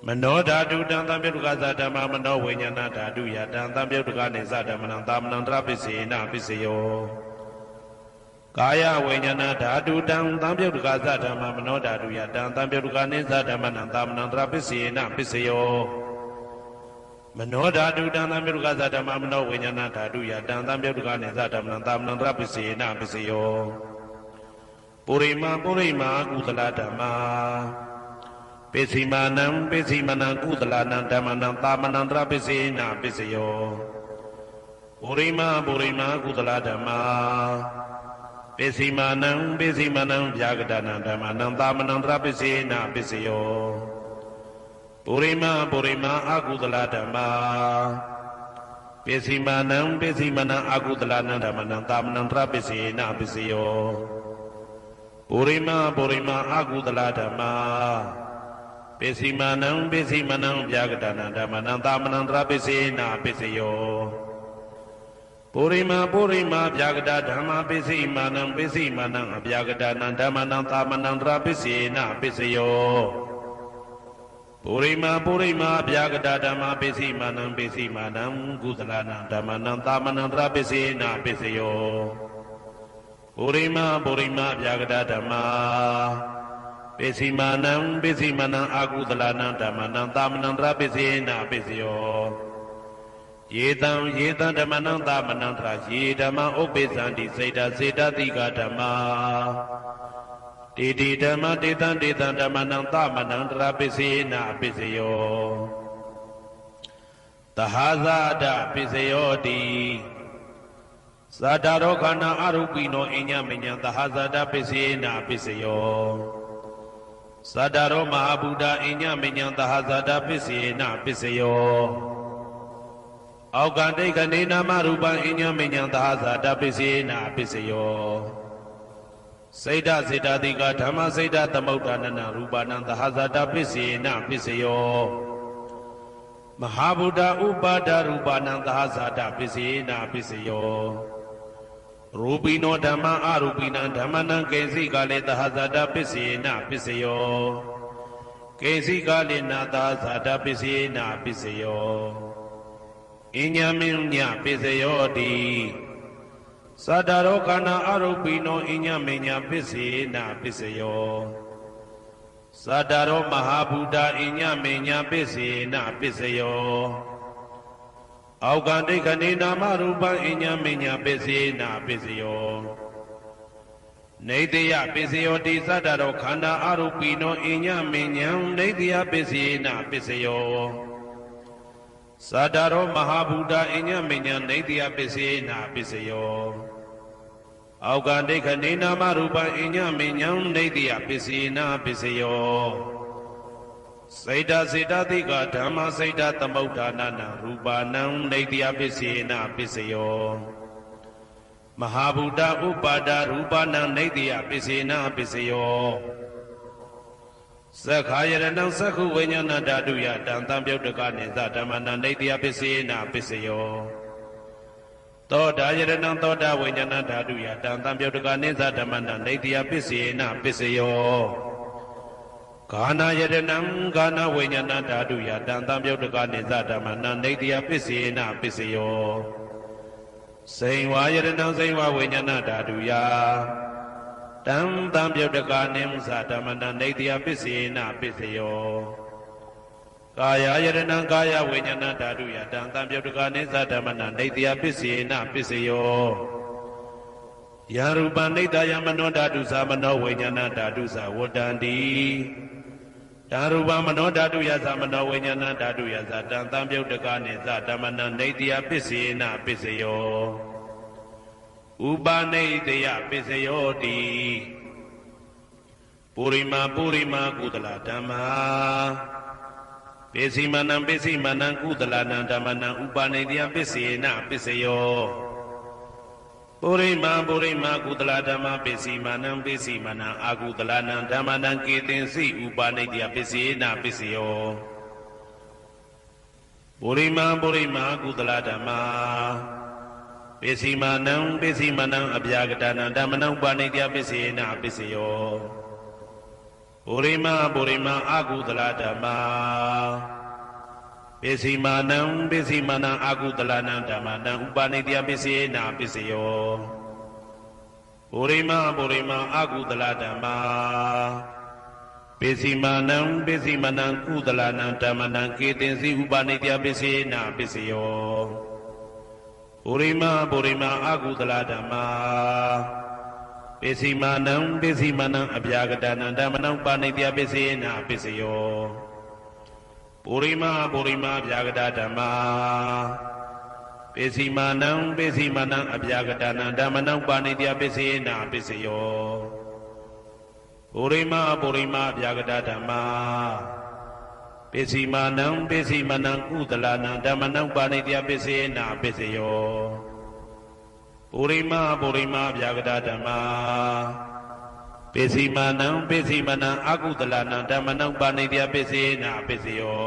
မနောဓာတုတံသံပြုတ်တကသဓမ္မမနောဝိညာဏဓာတုယတံသံပြုတ်တကနေသဓမ္မနံသာမနံတရပစ္စယေနပစ္စယောကာယဝိညာဏဓာတုတံသံပြုတ်တကသဓမ္မမနောဓာတုယတံသံပြုတ်တကနေသဓမ္မနံသာမနံတရပစ္စယေနပစ္စယောမနောဓာတုတံသံပြုတ်တကသဓမ္မမနောဝိညာဏဓာတုယတံသံပြုတ်တကနေသဓမ္မနံသာမနံတရပစ္စယေနပစ္စယောပုရိမာပုရိမာကုသလဓမ္မပ ပိစီမာနံပိစီမနံကုသလနံဓမ္မနံသာမနံတရပိစေနာပိစယောပုရိမကုသလဓမ္မာပိစီမာနံပိစီမနံဗျာဂဒနံဓမ္မနံသာမနံတရပိစေနာပိစယောပုရိမအကုသလဓမ္မာပိစီမာနံပိစီမနံအကုသလနံဓမ္မနံသာမနံတရပိစေနာပိစယောပုရိမအကုသလဓမ္မာပိစီမာနံပိစီမနံဗျာဂဒနံဓမ္မနံသာမနံတရပိစေနာပိစယောပုရိမဗျာဂဒဓမ္မာပိစီမာနံပိစီမနံအဗျာဂဒနံဓမ္မနံသာမနံတရပိစေနာပိစယောပုရိမဗျာဂဒဓမ္မာပိစီမာနံပိစီမာနံကုသလနံဓမ္မနံသာမနံတရပိစေနာပိစယောပုရိမဗျာဂဒဓမ္မာပိစီမာနံပိစီမနံအာကုသလနံဓမ္မနံသာမနံတရပိစေနာပိစယောယေတံဓမ္မနံသာမနံတရယေဓမ္မဥပ္ပေသံတိစေတတိကဓမ္မာတေဓမ္မတေတံဓမ္မနံသာမနံတရပိစေနာပိစယောသဟာဇာဒပိစယောတိသာတာရောခန္ဓာအရုပိနောအညမညံသဟာဇာဒပိစေနာပိစယောသာတာရောမဟာဗုဒ္ဓအညမညံသဟာဇာဒပိစေနာပိစယောအောက်ကတိတ်ကနေနာမရူပံအညမညံသဟာဇာတပိစေနာပိစယောစေတစေတတိကဓမ္မစေတသမုဋ္ဌာနနရူပနံသဟာဇာတပိစေနာပိစယောမဟာဗုဒ္ဓဥပါဒရူပနံသဟာဇာတပိစေနာပိစယောရူပိနောဓမ္မအရူပိနံဓမ္မနံကေစီကလေသဟာဇာတပိစေနာပိစယောကေစီကလေနာသဟာဇာတပိစေနာပိစယောအညမညပိစယောတိသတ္တရောခန္ဓာအရုပိနောအညမညပိစေနာပိစယောသတ္တရောမဟာဗုဒ္ဓအညမညပိစေနာပိစယောအောက်ကတိတ်ခဏိနာမရူပံအညမညပိစေနာပိစယောနေတယပိစယောတိသတ္တရောခန္ဓာအရုပိနောအညမညနေတယပိစေနာပိစယောသာတာရောမဟာဗုဒ္ဓအညမညနေတယပိစေနာပိစယောအောက်ကဒိဋ္ဌနေနာမရူပံအညမညနေတယပိစေနာပိစယောစေတတိကဓမ္မစေတသမုဋ္ဌာနနရူပနံနေတယပိစေနာပိစယောမဟာဗုဒ္ဓဥပါဒရူပနံနေတယပိစေနာပိစယောသက္ခာယရဏံသက္ခုဝိညာဏဓာတုယတံတံပြုတ်တကနေသဓမ္မနံနေတယပိစေနာပိစယောသောတာယရဏံသောတာဝိညာဏဓာတုယတံတံပြုတ်တကနေသဓမ္မနံနေတယပိစေနာပိစယောဂာနာယရဏံဂာနာဝိညာဏဓာတုယတံတံပြုတ်တကနေသဓမ္မနံနေတယပိစေနာပိစယောစိန်ဝါယရဏံစိန်ဝဝိညာဏဓာတုယတံတံပြုတ်တကနိမသဓမ္မနံနေတယပိစေနာပိစယောကာယယရဏံကာယဝိညာဏဓာတုယတံတံပြုတ်တကနိသဓမ္မနံနေတယပိစေနာပိစယောယရူပံနေတယမနောဓာတုသမနောဝိညာဏဓာတုသဝတ္တန္တိဓာရူပမနောဓာတုယသမနောဝိညာဏဓာတုယသတံတံပြုတ်တကနိသဓမ္မနံနေတယပိစေနာပိစယောဥပနိတယပိစယောတိပုရိမကုသလဓမ္မာပိစီမနံကုသလနံဓမ္မနံဥပနိတယပိစေနာပိစယောပုရိမကုသလဓမ္မာပိစီမနံအာကုသလနံဓမ္မနံကေတင်စီဥပနိတယပိစေနာပိစယောပုရိမကုသလဓမ္မာပိစီမနံအဗျာဂတနံဓမ္မနံဥပနိတယပိစေနာပိစယောပုရိမအာကုသလဓမ္မာပိစီမနံအာကုသလနံဓမ္မနံဥပနိတယပိစေနာပိစယောပုရိမအာကုသလဓမ္မာပိစီမနံကုသလနံဓမ္မနံကေတင်စီဥပနိတယပိစေနာပိစယောပုရိမအာကုသလဓမ္မာ ပိစီမာနံပိစီမာနံအပြာကတနံဓမ္မနံပါဏိတယပိစေနာပိစယောပုရိမပုရိမအပြာကတဓမ္မာပိစီမာနံပိစီမာနံအပြာကတနံဓမ္မနံပါဏိတယပိစေနာပိစယောပုရိမပုရိမအပြာကတဓမ္မာပိစီမာနံပိစီမာနံကုသလနံဓမ္မနံပါဏိတယပိစေနာပိစယောပုရိမပုရိမအပြာကတဓမ္မာပိစီမာနံပိစီမာနံအကုသလနံဓမ္မနံပါဏိတယပိစေနာပိစယော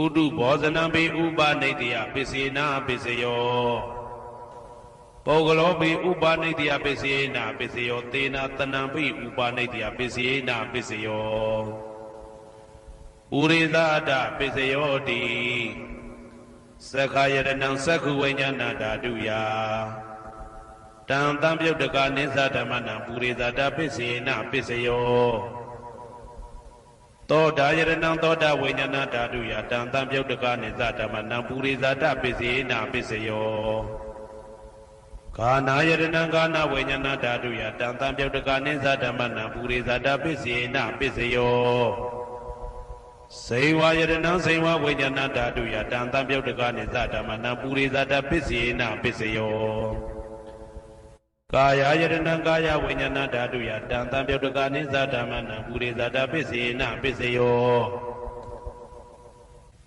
ဥဒုဘောဇနံပိဥပါဏိတယပိစေနာပိစယောပုဂ္ဂလောပိဥပါဏိတယပိစေနာပိစယောသေနာတနံပိဥပါဏိတယပိစေနာပိစယောဥရိသဒပိစယောတိသက္ခာယတနံသက္ခုဝိညာဏဓာတုယတံတံပြုတ်တကနိသဓမ္မနံပုရိသဒပိစေနာပိစယောသောတာယတနံသောတာဝိညာဏဓာတုယတံတံပြုတ်တကနိသဓမ္မနံပုရိသဒပိစေနာပိစယောကာနာယတနံကာနာဝိညာဏဓာတုယတံတံပြုတ်တကနိသဓမ္မနံပုရိသဒပိစေနာပိစယောစေဝယတနံစေဝဝိညာဏဓာတုယတံတံပြုတ်တကနိသဓမ္မနံပုရိသဒပိစေနာပိစယောကာယယတနံကာယဝိညာဏဓာတုယတံတံပြုတ်တကနိသဓမ္မနံပုရိသဒပိစေနာပိစယော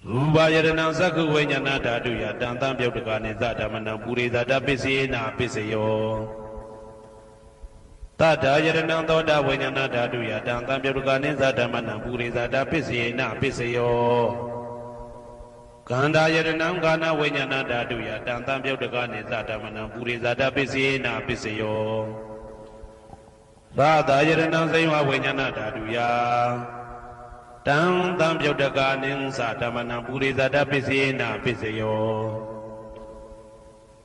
ရူပယတနံသက္ခုဝိညာဏဓာတုယတံတံပြုတ်တကနိသဓမ္မနံပုရိသဒပိစေနာပိစယောတတယတနံသောတာဝိညာဏဓာတုယတံတံပြုတ်တကနိသဓမ္မနံပုရိသဒပိစေနာပိစယောကန္တာယတနံကာနဝိညာဏဓာတုယတံတံပြုတ်တကနိသဓမ္မနံပုရိသဒပိစေနာပိစယောသာသာယတနံစေဝဝိညာဏဓာတုယတံတံပြုတ်တကနိသဓမ္မနံပုရိသဒပိစေနာပိစယော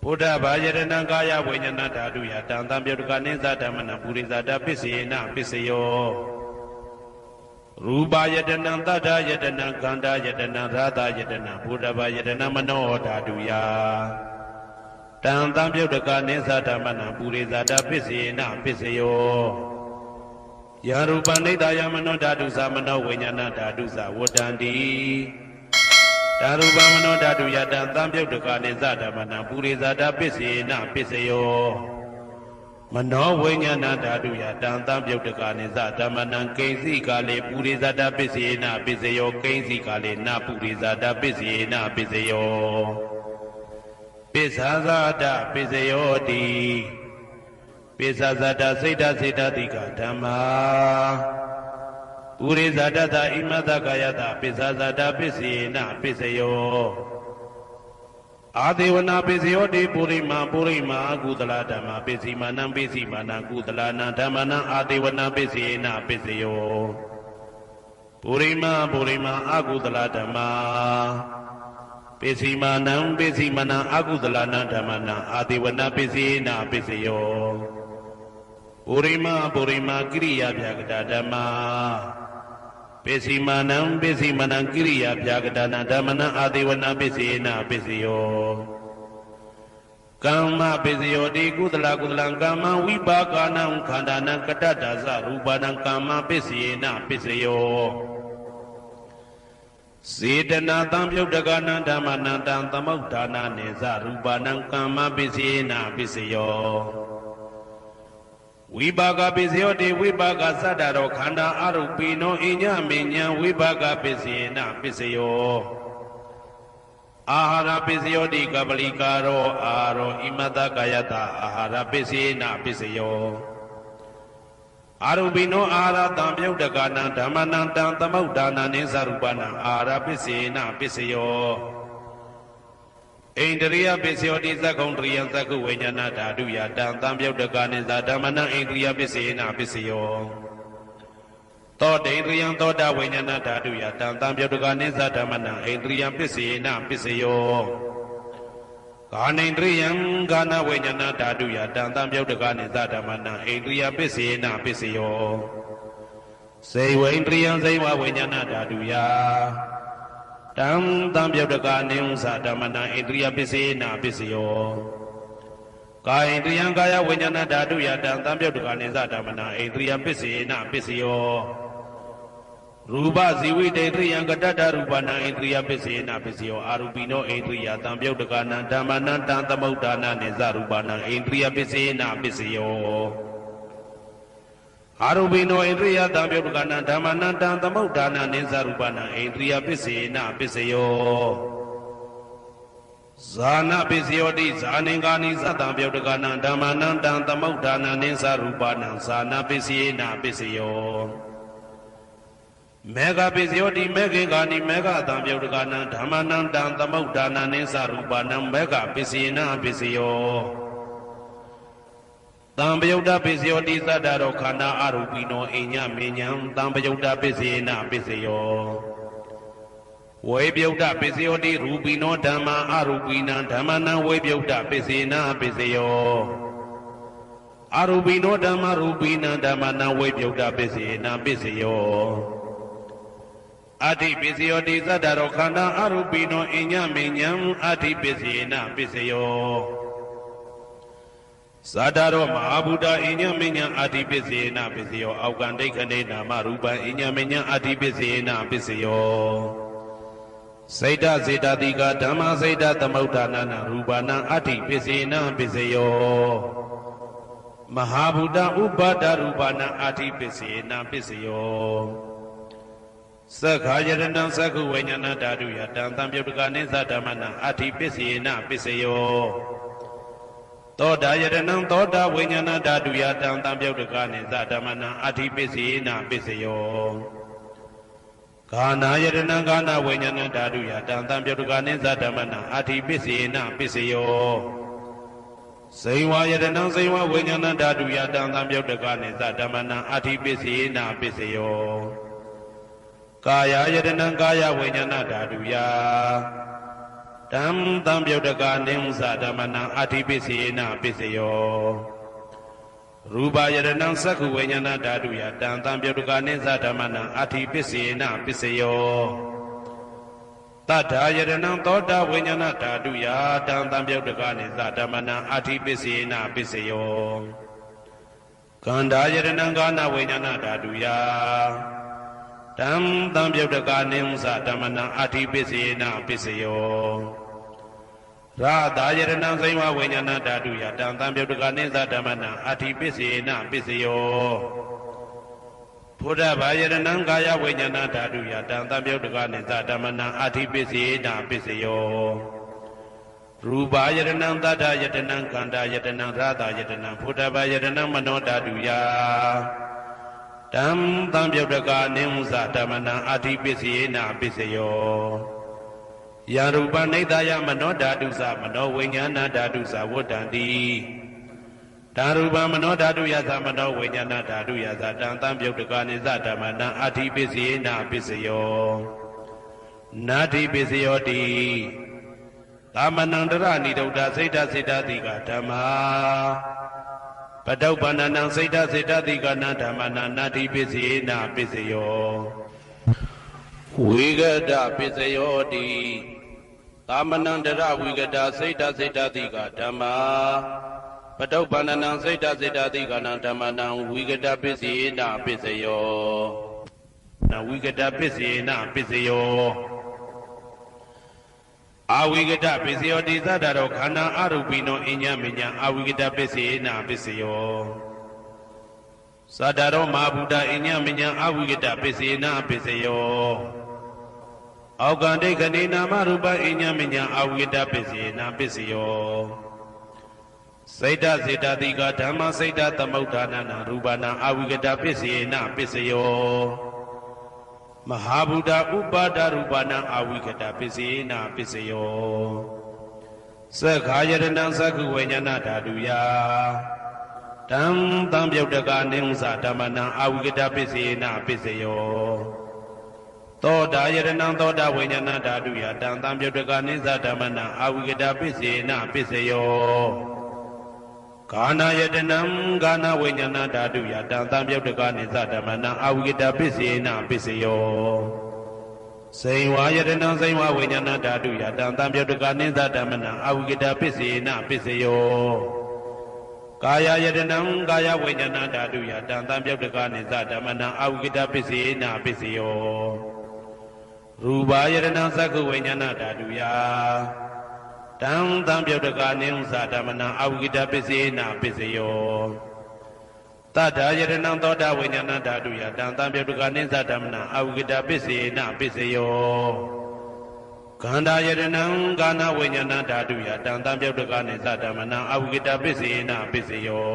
ဘုဒ္ဓဘာယတနံကာယဝိညာဏဓာတုယတံတံပြုတ်တကနိသဓမ္မနံပုရိသဒပိစေနာပိစယောရူပယတနံတတ္ထယတနံခန္ဓာယတနံရာသယတနံဘုဒ္ဓဘာယတနံမနောဓာတုယတံတံပြုတ်တကနိသဓမ္မနံပုရိသဒပိစေနာပိစယောယရူပနိဒာယမနောဓာတုသမနောဝိညာဏဓာတုသဝတ္တန္တိဓာရူပမနောဓာတုယတံတံပြုတ်တကနိသဓမ္မနံပုရိသဒပိစေနာပိစယောမနောဝိညာဏဓာတုယတံတံပြုတ်တကနိသဓမ္မနံကိဉ္စီကာလေပုရိသဒပိစေနာပိစယောကိဉ္စီကာလေနပုရိသဒပိစေနာပိစယောပိစ္ဆာဇာတပိစယောတိပိစ္ဆာဇာတစိတ်တစေတတိကဓမ္မာပုရိသဒတဣမတကာယတပိစ္ဆာဇာတပိစေနာပိစယောအာဒေဝနာပိစယောတိပုရိမာပုရိမာကုသလဓမ္မာပိစီမာနံပိစီမာနံကုသလနာဓမ္မနံအာဒေဝနာပိစေနာပိစယောပုရိမာပုရိမာအကုသလဓမ္မာပိစီမာနံပိစီမာနံအကုသလနာဓမ္မနံအာဒေဝနာပိစေနာပိစယောပုရိမာပုရိမာကိရိယာဗျာကတဓမ္မာပိစီမာနံပိစီမာနံကိရိယာဗျာကတနာဓမ္မနံအာဒေဝနာပိစေနာပိစယောကမ္မပိစယောတိကုသလကုသလံကမ္မဝိပါကနံခန္ဓာနံကတ္တဒါဇရူပနံကမ္မပိစေနာပိစယောစေတနာတံပြုတ်တကနံဓမ္မနံတံသမုဋ္ဌာနာနေဇရူပနံကမ္မပိစေနာပိစယောဝိပါကပိစယောတိဝိပါကသတ္တရောခန္ဓာအရုပိနောအညမေညာဝိပါကပိစေနာပိစယောအာဟာရပိစယောတိကပလိကာရောအာရောဣမတကာယတအာဟာရပိစေနာပိစယောအာရုပိနောအာဟာရတံပြုတ်တကနံဓမ္မနံတံသမုဋ္ဌာနာနိသရူပနံအာဟာရပိစေနာပိစယောဣန္ဒရိယပိစယောတိသက္ကုံတရိယသက္ကုဝိညာဏဓာတုယတံတံပြုတ်တကနိသဓမ္မနံဣန္ဒရိယပိစေနာပိစယောသောတေန္ဒရိယသောတာဝိညာဏဓာတုယတံတံပြုတ်တကနိသဓမ္မနံဣန္ဒရိယပိစေနာပိစယောကာနိန္ဒရိယကာနဝိညာဏဓာတုယတံတံပြုတ်တကနိသဓမ္မနံဣန္ဒရိယပိစေနာပိစယောစေဝိန္ဒရိယစေဝဝိညာဏဓာတုယတံတံပြုတ်တကနိဥ္စဓမ္မနံဣန္ဒရိယပိစေနာပိစယော ကာဣန္ဒြိယံကာယဝိညာဏဓာတုယတံသံပြုတ်တကနိစ္စဓမ္မနာဣန္ဒြိယပစ္စေနပစ္စယောရူပဇီဝိတေဣန္ဒြိယံကတ္တရူပနာဣန္ဒြိယပစ္စေနပစ္စယောအာရူပိနောဣန္ဒြိယသံပြုတ်တကနံဓမ္မနံတံသမုဒ္ဒါနနိစ္စရူပနာဣန္ဒြိယပစ္စေနပစ္စယောအာရူပိနောဣန္ဒြိယသံပြုတ်တကနံဓမ္မနံတံသမုဒ္ဒါနနိစ္စရူပနာဣန္ဒြိယပစ္စေနပစ္စယောဇာနာပစ္စယောတိဇာနင်္ဂာနိသတ္တံပြုတ်တကနံဓမ္မနံတံသမုဒ္ဒါနနိစ္စရူပနံဇာနာပစ္စယေနပစ္စယောမေဃပစ္စယောတိမေခေဂာနိမေဃတံပြုတ်တကနံဓမ္မနံတံသမုဒ္ဒါနနိစ္စရူပနံမေဃပစ္စယေနပစ္စယောတံပယုတ်တပစ္စယောတိသတ္တရောခန္ဓာအရူပိနောအိညမေညံတံပယုတ်တပစ္စယေနပစ္စယောဝေပြုတ်တပစ္စယောတိရူပိနောဓမ္မာအရူပိနံဓမ္မနံဝေပြုတ်တပစ္စေနပစ္စယောအရူပိနောဓမ္မာရူပိနံဓမ္မနံဝေပြုတ်တပစ္စေနပစ္စယောအဋ္ဌိပစ္စယောတိသတ္တရောခန္ဓာအရူပိနောအိညမေညံအဋ္ဌိပစ္စေနပစ္စယောဇာတာရောမဟာဗုဒ္ဓအိညမေညံအဋ္ဌိပစ္စေနပစ္စယောအောက်ကံဒိဋ္ဌိနေနာမရူပံအိညမေညံအဋ္ဌိပစ္စေနပစ္စယောစေတစေတတိကဓမ္မစေတသမုဋ္ဌာနနာရူပနာအဋ္ဌိပစ္စေနပစ္စယောမဟာဗုဒ္ဓဥပါဒရူပနာအဋ္ဌိပစ္စေနပစ္စယောသက္ခာယတနံသက္ခုဝိညာဏဓာတုယတံသံပြုတ်တကနိစ္စဓမ္မနာအဋ္ဌိပစ္စေနပစ္စယောသောတာယတနံသောတာဝိညာဏဓာတုယတံသံပြုတ်တကနိစ္စဓမ္မနာအဋ္ဌိပစ္စေနပစ္စယောကာနာယတနံကာနာဝိညာဏဓာတုယတံသံပြုတ်တကနိစ္စဓမ္မနာအဋ္ဌိပစ္စေနပစ္စယောဇိဝယတနံဇိဝဝိညာဏဓာတုယတံသံပြုတ်တကနိစ္စဓမ္မနာအဋ္ဌိပစ္စေနပစ္စယောကာယယတနံကာယဝိညာဏဓာတုယတံသံပြုတ်တကနိစ္စဓမ္မနာအဋ္ဌိပစ္စေနပစ္စယောရူပယတနံသက္ခုဝိညာဏဓာတုယတံသံပြုတ်တကနိစ္စဓမ္မနာအဋ္ဌိပစ္စေနပစ္စယောတတ္ထာယတနံသောတာဝိညာဏဓာတုယတံသံပြုတ်တကနိစ္စဓမ္မနာအဋ္ဌိပစ္စေနပစ္စယောကန္ဓာယတနံကာနဝိညာဏဓာတုယတံသံပြုတ်တကနိစ္စဓမ္မနာအဋ္ဌိပစ္စေနပစ္စယောရာသာယတနံဇိဝဝိညာဏဓာတုယတံသံပြုတ်တကနိစ္စဓမ္မနာအဋ္ဌိပစ္စေနပစ္စယောဘုဒ္ဓဘာယတနံကာယဝိညာဏဓာတုယတံသံပြုတ်တကနိစ္စဓမ္မနာအဋ္ဌိပစ္စေနပစ္စယောရူပယတနံသတ္တယတနံခန္ဓာယတနံရာသာယတနံဘုဒ္ဓဘာယတနံမနောဓာတုယတံသံပြုတ်တကနိစ္စဓမ္မနာအဋ္ဌိပစ္စေနပစ္စယောယရူပနိဒာယမနောဓာတုသမနောဝိညာဏဓာတုသဝတ္တံတိဓာရူပမနောဓာတုယသမနောဝိညာဏဓာတုယသတံသံပြုတ်တကနိစ္စဓမ္မနာအဋ္ဌိပစ္စေနပစ္စယောနာတိပစ္စယောတိသမနန္တရဏိဒုဒ္ဓစိတ်တစိတ္တတိကဓမ္မာပတုပ္ပန္နံစိတ်တစိတ္တတိကနာဓမ္မနာနာတိပစ္စေနပစ္စယောဝိဂဒပစ္စယောတိသမနန္တရဝိဂဒစိတ်တစိတ္တတိကဓမ္မာပတုပ္ပန္နံစိတ်တစိတ္တတိကနာဓမ္မနံဝိဂဒပစ္စေနပစ္စယောနဝိဂဒပစ္စေနပစ္စယောအာဝိကတပစ္စယောတိသတ္တရောခန္ဓာအရူပိနောအညမညအာဝိကတပစ္စေနပစ္စယောသတ္တရောမဟာဗုဒ္ဓအညမညအာဝိကတပစ္စေနပစ္စယောအောက်ကံဒိဋ္ဌိနေနာမရူပအညမညအာဝိကတပစ္စေနပစ္စယောစိတ်တစေတတိကဓမ္မစိတ်တသမုဋ္ဌာနနာရူပနာအာဝိကတပစ္စေနပစ္စယောမဟာဗုဒ္ဓဥပါဒရူပနာအာဝိကတပစ္စေနပစ္စယောသက္ခာယတနံသက္ခုဝိညာဏဓာတုယတံသံပြုတ်တကနိစ္စဓမ္မနာအာဝိကတပစ္စေနပစ္စယောသောတာယတနံသောတာဝိညာဏဓာတုယတံသံပြုတ်တကနိစ္စဓမ္မနာအာဝိကတပစ္စေနပစ္စယောကာနာယတနံကာနာဝိညာဏဓာတုယတံသံပြုတ်တကနိစ္စဓမ္မနာအာဝိကတပစ္စေနပစ္စယောဇိဝယတနံဇိဝဝိညာဏဓာတုယတံသံပြုတ်တကနိစ္စဓမ္မနာအာဝိကတပစ္စေနပစ္စယော ကာယယတနံကာယဝိညာဏဓာတုယတံတံပြုတ်တကနိသဓမ္မနံအဝိကတပစ္စေနာပစ္စယောရူပယတနံသက္ကုဝိညာဏဓာတုယတံတံပြုတ်တကနိသဓမ္မနံအဝိကတပစ္စေနာပစ္စယောတတ္ထာယတနံသောတာဝိညာဏဓာတုယတံတံပြုတ်တကနိသဓမ္မနံအဝိကတပစ္စေနာပစ္စယောခန္ဓာယတနံကာဏဝိညာဏဓာတုယတံတံပြုတ်တကနိသဓမ္မနံအဝိကတပစ္စေနာပစ္စယော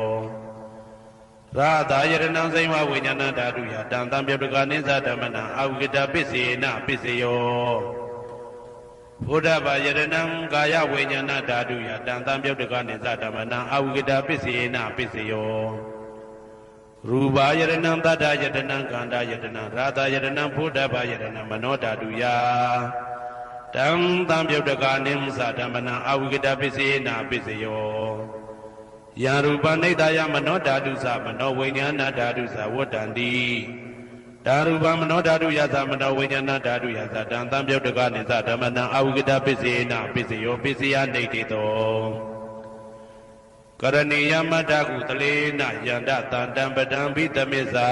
ရာသာယတနံစိမဝိညာဏဓာတုယတံတံပြုတ်တကနိသဓမ္မနံအဝိကတပစ္စေနာပစ္စယောဘုဒ္ဓဘာယတနံကာယဝိညာဏဓာတုယတံတံပြုတ်တကနိသဓမ္မနံအဝိကတပစ္စေနာပစ္စယောရူပယတနံတတ္တယတနံခန္ဓာယတနံရာသာယတနံဘုဒ္ဓဘာယတနံမနောဓာတုယတံတံပြုတ်တကနိသဓမ္မနံအဝိကတပစ္စေနာပစ္စယောယံရူပနိဒာယမနောဓာတုသမနောဝိညာဏဓာတုသဝတ္တန္တိဓာရူပမနောဓာတုယသမနောဝိညာဏဓာတုယသတံတံပြုတ်တကနိသဓမ္မနံအဝိကတပစ္စေနာပစ္စယောပစ္စယနိဋ္ဌိတောကရဏီယမတ္တကုတလေနယန္တတံတံပတံဘိတမေသာ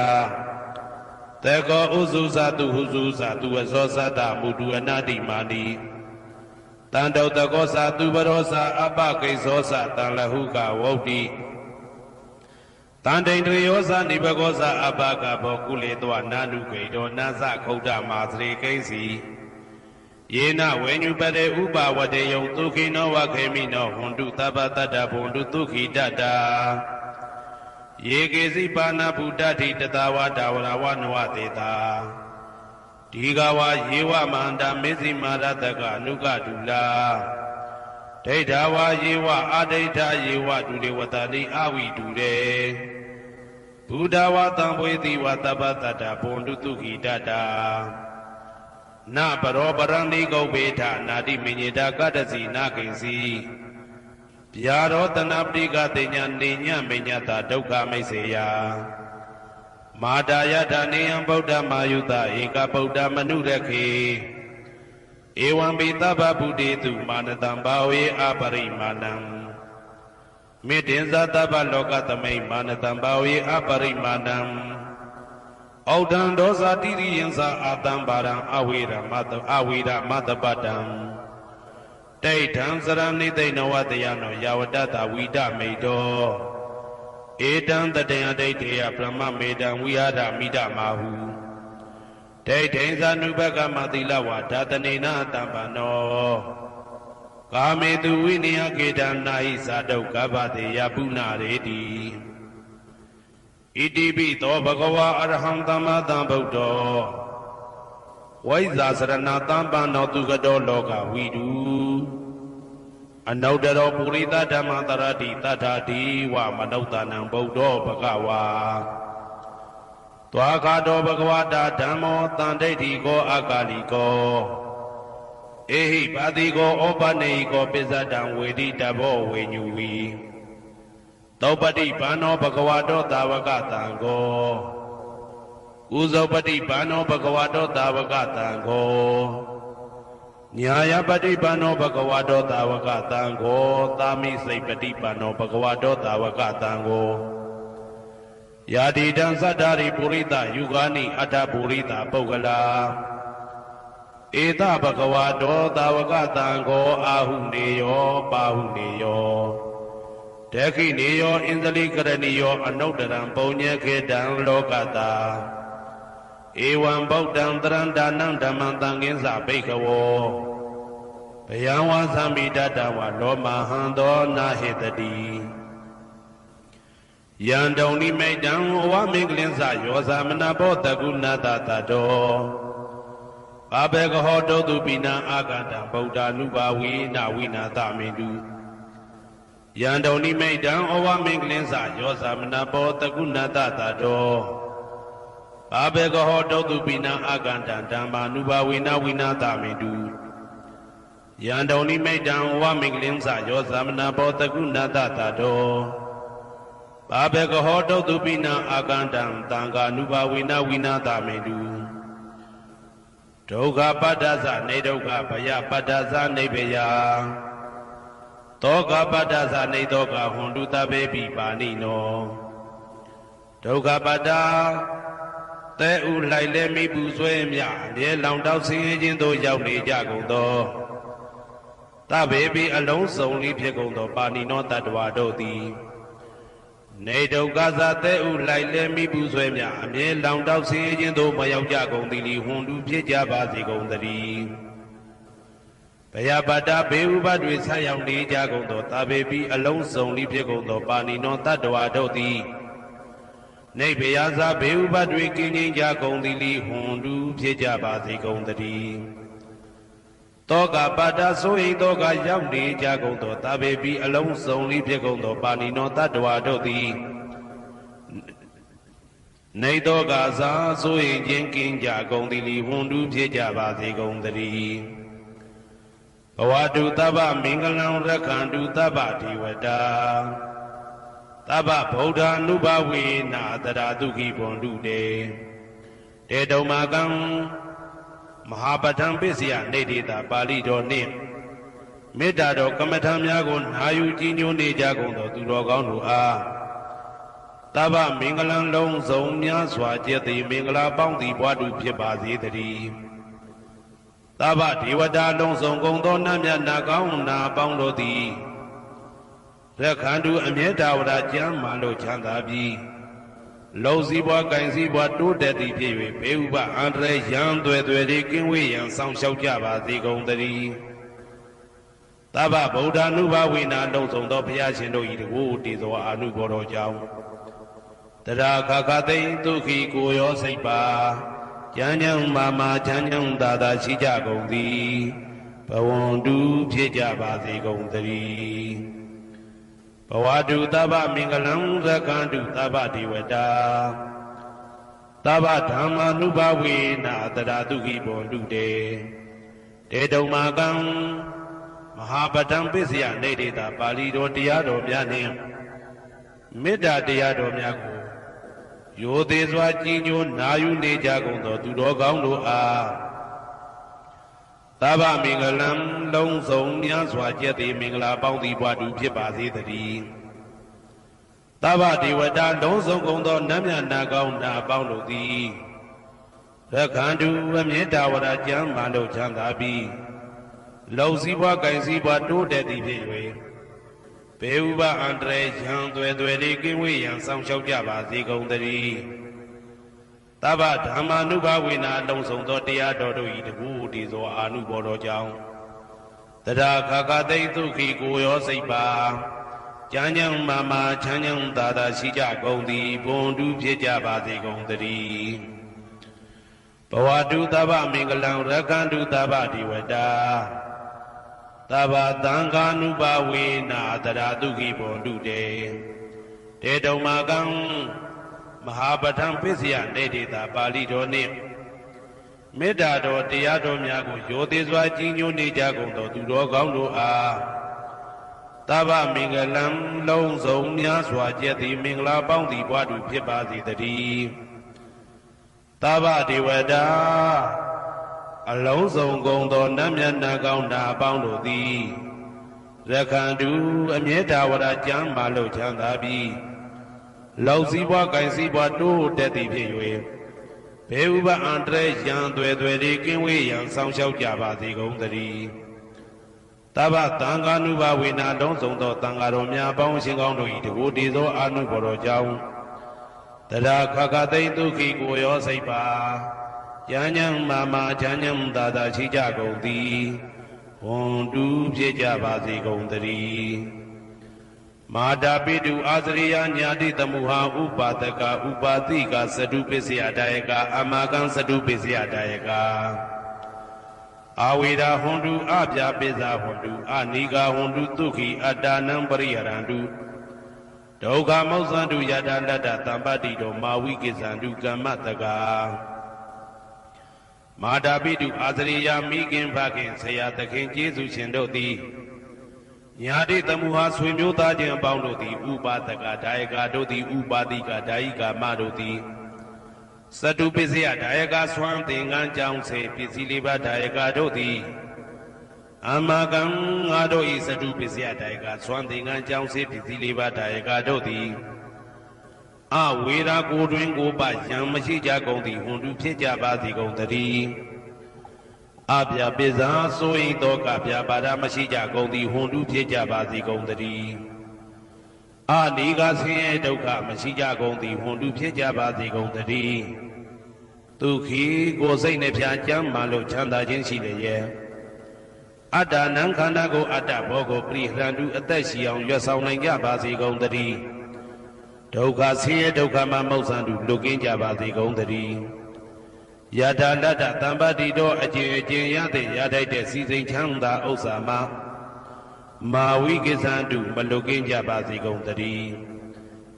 တေကောဥစုသတုဟုစုသတုဝဇောသတ္တမုတုအနာတိမာနိတံတောတကောသတုပရောသအပကိစ္စောသတံလဟုကဝုဋ္တိတံတိန်တယောသနိဘကောသအပကဘောကုလေတောနာနုဂိတောနာသခုဒ္ဓမာသရေကိဉ္စီယေနဝေညုပတေဥပဝတေယံဒုခိနောဝခေမိနောဟွန္တုသဗ္ဗတတ္တဘုံတုဒုခိတတ္တာယေကေစီပါဏဗုဒ္ဓတိတတဝါဒဝရဝနဝတေတာဒီဃဝါယေဝမန္တမေဇိမာရတကအနုကဒုလာဒိဋ္ဌဝါယေဝအာဒိဋ္ဌယေဝဒုလေဝတတိအဝိတုရေဘုဒ္ဓဝါတံဘွေတိဝသဗ္ဗတတ္တဘုံတုဒုခိတတ္တာနပရောပရဏိဂုဗေထနာတိမညေတာကတ္တစီနာကိဉ္စီဗျာရောတနာပတိကတိညာနေညမေညတာဒုက္ခမိတ်စေယမာတာယထာနေယံဗုဒ္ဓမာယုတဧကဗုဒ္ဓမနုရခေဧဝံပိသဗ္ဗဗုတေတုမာနတံဘာဝေအပရိမာဏံမေတ္တင်္ဇသဗ္ဗလောကသမိမာနတံဘာဝေအပရိမာဏံဩဒံဒောဇာတိရိယံသာအာတံဘာရံအဝေရမတပတံဒိဋ္ဌံစရဏိသိဏဝတယနောယာဝတ္တဝိဒမိတောဧတံတတေယဒိဋ္ဌေယဗြဟ္မမေတံဝိဟာရမိဒမာဟုဒိဋ္ဌိသနုဘကမသီလဝါဒတနေနတံပနောကာမေတုဝိနယကေတံနာဟိသာဒုက္ခဗတေယပုဏ္ဏရေတိဣတိပိသောဘဂဝါအရဟံသမ္မာသမ္ဗုဒ္ဓောဝိဇာစရဏတံပနောသူကတောလောကဝိတုအနုတ္တရောပုရိသဓမ္မတရတိတထာတိဝမနုဿာနံဗုဒ္ဓောဘဂဝါသွားခါတောဘဂဝတာဓမ္မောတန်ဒိဋ္ဌိကောအကာလိကောဧဟိပါတိကောဩပနေဟိကောပိစ္ဆတံဝေတိတဘောဝေညူဝီသောပတိဘာနောဘဂဝတောသာဝကတံကောဥဇောပတိဘာနောဘဂဝတောသာဝကတံကောညာယပတိဘာနောဘဂဝတောသာဝကတံကောသာမိစိတ်ပတိဘာနောဘဂဝတောသာဝကတံကောယာတိတံသတ္တာရိပုရိသယုဂာနိအတ္တပုရိသပုဂ္ဂလာဧတဘဂဝတောသာဝကတံကောအာဟုနေယောပါဟုနေယောဒခိနေယောဣန္ဒလိကရဏီယောအနုတ္တရံပုံညေခေတံလောကတာဧဝံဗုဒ္ဓံတရံဒါနံဓမ္မံသံဃင်းစဘိက္ခဝောဘယံဝါသမိတတဝလောမဟံသောနာဟေတတိယံတုံနိမိတံဝမင်္ဂလင်းစယောသမနာဘောတကုဏတတတောအဘေကဟောတောတုပိနံအာကတံဗုဒ္ဓ ानु ဘာဝိနာဝိနာသမင်တုယံတုံနိမိတံဩဝမင်္ဂလင်းစယောသမနာဘောတကုဏတတတောအဘေကဟောတောတုပိနံအာကတံဓမ္မာနုဘာဝိနာဝိနာသမင်တုယံတုံနိမိတံဩဝမင်္ဂလင်းစယောသမနာဘောတကုဏတတတောဘာဘေကဟောတုတုပိနံအာကတံသံဃာနုဘာဝိနာဝိနာသမင်တုဒုက္ခပတ္တသနေဒုက္ခဘယပတ္တသနေဘယ တောကပတ္တသနေတောကဟွန်တုတပေပိပါဏိနောဒုက္ခပတ္တသဲဥလိုက်လဲမိပူဆွဲမြအမြဲလောင်တောက်ဆင်းရဲခြင်းသို့ရောက်နေကြကုန်သောတပေပိအလုံးစုံလေးဖြစ်ကုန်သောပါဏိနောတတ္တဝါတို့သည်နေဒုက္ခသာသဲဥလိုက်လဲမိပူဆွဲမြအမြဲလောင်တောက်ဆင်းရဲခြင်းသို့မရောက်ကြကုန်သည်လီဟွန်တုဖြစ်ကြပါစေကုန်သတည်းဘယပတ္တဘေဥပတွေဆက်ရောက်နေကြကုန်သောတပေပိအလုံးစုံလေးဖြစ်ကုန်သောပါဏိနောတတ္တဝါတို့သည်နေဗယဇာဘေဥပတွေကင်းငြိမ်းကြကုန်သည်လီဟွန်တုဖြစ်ကြပါစေကုန်သတည်းတောကပတ္တဆိုဟိတောကရောက်နေကြကုန်သောတပေပိအလုံးစုံလေးဖြစ်ကုန်သောပါဏိနောတတ္တဝါတို့သည်နေတောကဇာဆိုဟိခြင်းကင်းကြကုန်သည်လီဟွန်တုဖြစ်ကြပါစေကုန်သတည်းဘဝတုတဗ္ဗမင်္ဂလံရက္ခန္တုတဗ္ဗဒေဝတာတဗ္ဗဗုဒ္ဓ ानु ဘဝေနာတရာဒုက္ခိဘွန်တုတေတေတုံမာကံမဟာပဋ္ဌံပစ္စယနေတိတာပါဠိတော်နှင့်မေတ္တာတော်ကမ္မထံများကိုနာယူကြည်ညိုနေကြကုန်သောသူတော်ကောင်းတို့အားတဗ္ဗမင်္ဂလံလုံးစုံများစွာကျက်သည်မင်္ဂလာပေါင်းသည်ဘွားတုဖြစ်ပါစေတည်းတဗ္ဗဒေဝတာလုံးစုံကုန်သောနတ်မြတ်နာကောင်းနာပေါင်းတို့သည်ရက္ခန္တုအမြဲတဝရကျမ်းမာလို့ချမ်းသာပြီးလုံစည်းပွားကင်စည်းပွားတိုးတက်သည်ဖြစ်၍ဘေဥပအန္တရာယ်ရန်သွဲသွဲတွေကင်းဝေးရန်ဆောင်ရှောက်ကြပါစေကုန်သတည်းတဗ္ဗဗုဒ္ဓ ानु ဘဝေနာလုံးစုံသောဘုရားရှင်တို့၏တကူတည်သောအာနုဘောတော်ကြောင့်တရာခခသိဒုက္ခိကိုရောစိတ်ပါကျမ်းချမ်းမာမာချမ်းချမ်းသာသာရှိကြကုန်သည်ဘဝန္တုဖြစ်ကြပါစေကုန်သတည်းဘဝတုတဗ္ဗမင်္ဂလံရက္ခန္တုတဗ္ဗဒေဝတာတဗ္ဗဓမ္မာနုဘဝေနာတရာဒုက္ခိဘွန်တုတေတေတုံမာကံမဟာပဋ္ဌံပစ္စယနေတိတာပါဠိတော်တရားတော်များနှင့်မေတ္တာတရားတော်များကိုရိုသေစွာကြည်ညိုနာယူနေကြကုန်သောသူတော်ကောင်းတို့အားတဗ္ဗမင်္ဂလံလုံးစုံများစွာကျက်သည်မင်္ဂလာပေါင်းသည်ဘွားတုဖြစ်ပါစေတည်းတဗ္ဗဒေဝတာလုံးစုံကုန်သောနတ်မြတ်နာကောင်းနာပေါင်းတို့သည်ရက္ခန္တုအမြဲတဝရကျမ်းမာလို့ချမ်းသာပြီးလုံစည်းပွားကင်စည်းပွားတိုးတက်သည်ဖြစ်၍ဘေဥပအန္တရာယ်ရန်သွဲသွဲတွေကင်းဝေးရန်ဆောင်ရှောက်ကြပါစေကုန်သတည်းတဗ္ဗဓမ္မာနုဘဝေနာလုံးစုံသောတရားတော်တို့၏တကူတည်သောအာနုဘော်တော်ကြောင့်တရာခခသိဒုက္ခိကိုရောစိတ်ပါကျမ်းချမ်းမာမာချမ်းချမ်းသာသာရှိကြကုန်သည်ဘွန်တုဖြစ်ကြပါစေကုန်သတည်းဘဝတုတဗ္ဗမင်္ဂလံရက္ခန္တုတဗ္ဗဒေဝတာတဗ္ဗသံဃာနုဘဝေနာတရာဒုက္ခိဘွန်တုတေတေတုံမာကံမဟာပဋ္ဌံပစ္စယနေတိတာပါဠိတော်နှင့်မေတ္တာတော်တရားတော်များကိုရိုသေစွာကြည်ညိုနေကြကုန်သောသူတော်ကောင်းတို့အားတဗ္ဗမင်္ဂလံလုံးစုံများစွာကျက်သည်မင်္ဂလာပေါင်းသည်ဘွားတုဖြစ်ပါစေတည်းတဗ္ဗဒေဝတာအလုံးစုံကုန်သောနတ်မြတ်နာကောင်းနာပေါင်းတို့သည်ရက္ခန္တုအမြဲတဝရကျမ်းမာလို့ချမ်းသာပြီးလုံစည်းပွားကင်စည်းပွားတိုးတက်သည်ဖြစ်၍ဘေဥပအန္တရာယ်ရန်သွဲသွဲတွေကင်းဝေးရန်ဆောင်ရှောက်ကြပါစေကုန်သတည်းတဗ္ဗသံဃာနုဘဝေနာလုံးစုံသောသံဃာတော်များပေါင်းရှင်ကောင်းတို့၏တကူတည်သောအာနုဘော်တော်ကြောင့်တရာခခသိဒုက္ခိကိုရောစိတ်ပါကျမ်းချမ်းမာမာချမ်းချမ်းသာသာရှိကြကုန်သည်ဝွန်တုဖြစ်ကြပါစေကုန်သတည်းမာတာပိတုအာသရိယညာတိတမုဟာဥပါဒကဥပါတိကသတုပစ္စယဒါယကအမကံသတုပစ္စယဒါယကအာဝေဒဟွန်တုအပြပိဇာဟွန်တုအနိကာဟွန်တုဒုက္ခိအတ္တနံပရိဟရန္တုဒုက္ခမောဇ္ဇန္တုယတလတ္တတမ္ပတိတောမာဝိကိဇန္တုကမ္မတကာမာတာပိတုအာသရိယမိခင်ဖခင်ဆရာသခင်ကျေးဇူးရှင်တို့သည်ညာတိတမုဟာဆွေမျိုးသားချင်းအပေါင်းတို့သည်ဥပါဒကဒါယကတို့သည်ဥပါတိကဒါယိကာမတို့သည်သတုပစ္စယဒါယကဆွမ်းသင်္ကန်းကြောင့်စေပစ္စည်းလေးပါးဒါယကတို့သည် အမကံငါတို့ဤစတုပစ္စယတိုင်ကသွမ်းသင်္ကန်းကြောင်းစေပစ္စည်းလေးပါးတိုင်ကတို့သည်အဝေရာကိုတွင်ကိုပယံမရှိကြကုန်သည်ဟွန်တုဖြစ်ကြပါစေကုန်တည်းအပြပိဇာဆိုရင်တော့ကပြပါဒမရှိကြကုန်သည်ဟွန်တုဖြစ်ကြပါစေကုန်တည်းအနိကဆင်းရဲဒုက္ခမရှိကြကုန်သည်ဟွန်တုဖြစ်ကြပါစေကုန်တည်းဒုက္ခိကိုစိတ်နှပြကြမ်းမှလို့ချမ်းသာခြင်းရှိလေရဲ့အတ္တနံခန္ဓာကိုအတ္တဘောကိုပရိဟရန္တုအသက်ရှိအောင်ရွတ်ဆောင်နိုင်ကြပါစေကုန်တည်းဒုက္ခဆင်းရဲဒုက္ခမှမௌဆန္တုလွတ်ကင်းကြပါစေကုန်တည်းယထာလတ္တသံပတ္တိတော်အကျဉ်အကျဉ်ရတဲ့ရထိုက်တဲ့စီစိန်ချမ်းသာဥစ္စာမှာမာဝိကိသန္တုမလွတ်ကင်းကြပါစေကုန်တည်း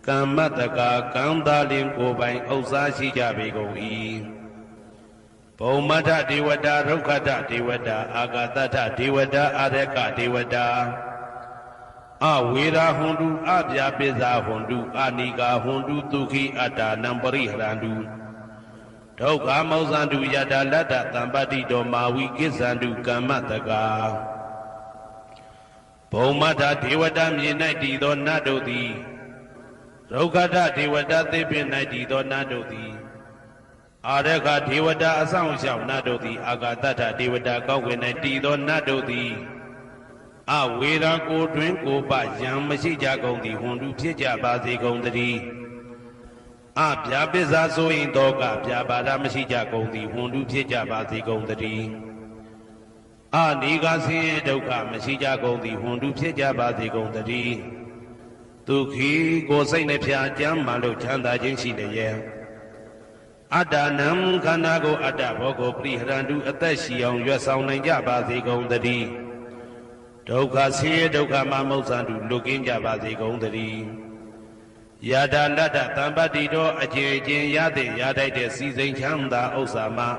ကမ္မတကာကံသာလင်ကိုယ်ပိုင်ဥစ္စာရှိကြပေကုန်၏ဘုံမထဒေဝတာရုက္ခတဒေဝတာအာဂတထဒေဝတာအာရကဒေဝတာအဝေရာဟွန်တုအပြာပိဇာဟွန်တုအာနိကာဟွန်တုဒုက္ခိအတ္တနံပရိဟရန္တုဒုက္ခမောဇန္တုယတာလတ္တသံပတ္တိတော်မာဝိကိသန္တုကမ္မတကာဘုံမထဒေဝတာမြေ၌တည်သောနတ်တို့သည်ရုက္ခတဒေဝတာသေပင်၌တည်သောနတ်တို့သည်အာရခဒေဝတာအဆောင်ရှောက်နတ်တို့သည်အာဂတထဒေဝတာကောက်ွယ်၌တည်သောနတ်တို့သည်အဝေရာကိုတွင်ကိုပယံမရှိကြကုန်သည်ဟွန်တုဖြစ်ကြပါစေကုန်တည်းအပြာပိဇာဆိုရင်တော့ကပြာပါဒမရှိကြကုန်သည်ဟွန်တုဖြစ်ကြပါစေကုန်တည်းအနိကဆင်းရဲဒုက္ခမရှိကြကုန်သည်ဟွန်တုဖြစ်ကြပါစေကုန်တည်းဒုက္ခိကိုစိတ်နှပြကြမ်းမှလို့ချမ်းသာခြင်းရှိလျက်အတ္တနံခန္ဓာကိုအတ္တဘောကိုပရိဟရန္တုအသက်ရှိအောင်ရွတ်ဆောင်နိုင်ကြပါစေကုန်တည်းဒုက္ခဆင်းရဲဒုက္ခမှမௌဆန္တုလွတ်ကင်းကြပါစေကုန်တည်းယထာလတ္တသံပတ္တိတော်အကျဉ်အကျဉ်ရတဲ့ရထိုက်တဲ့စီစိန်ချမ်းသာဥစ္စာမှာ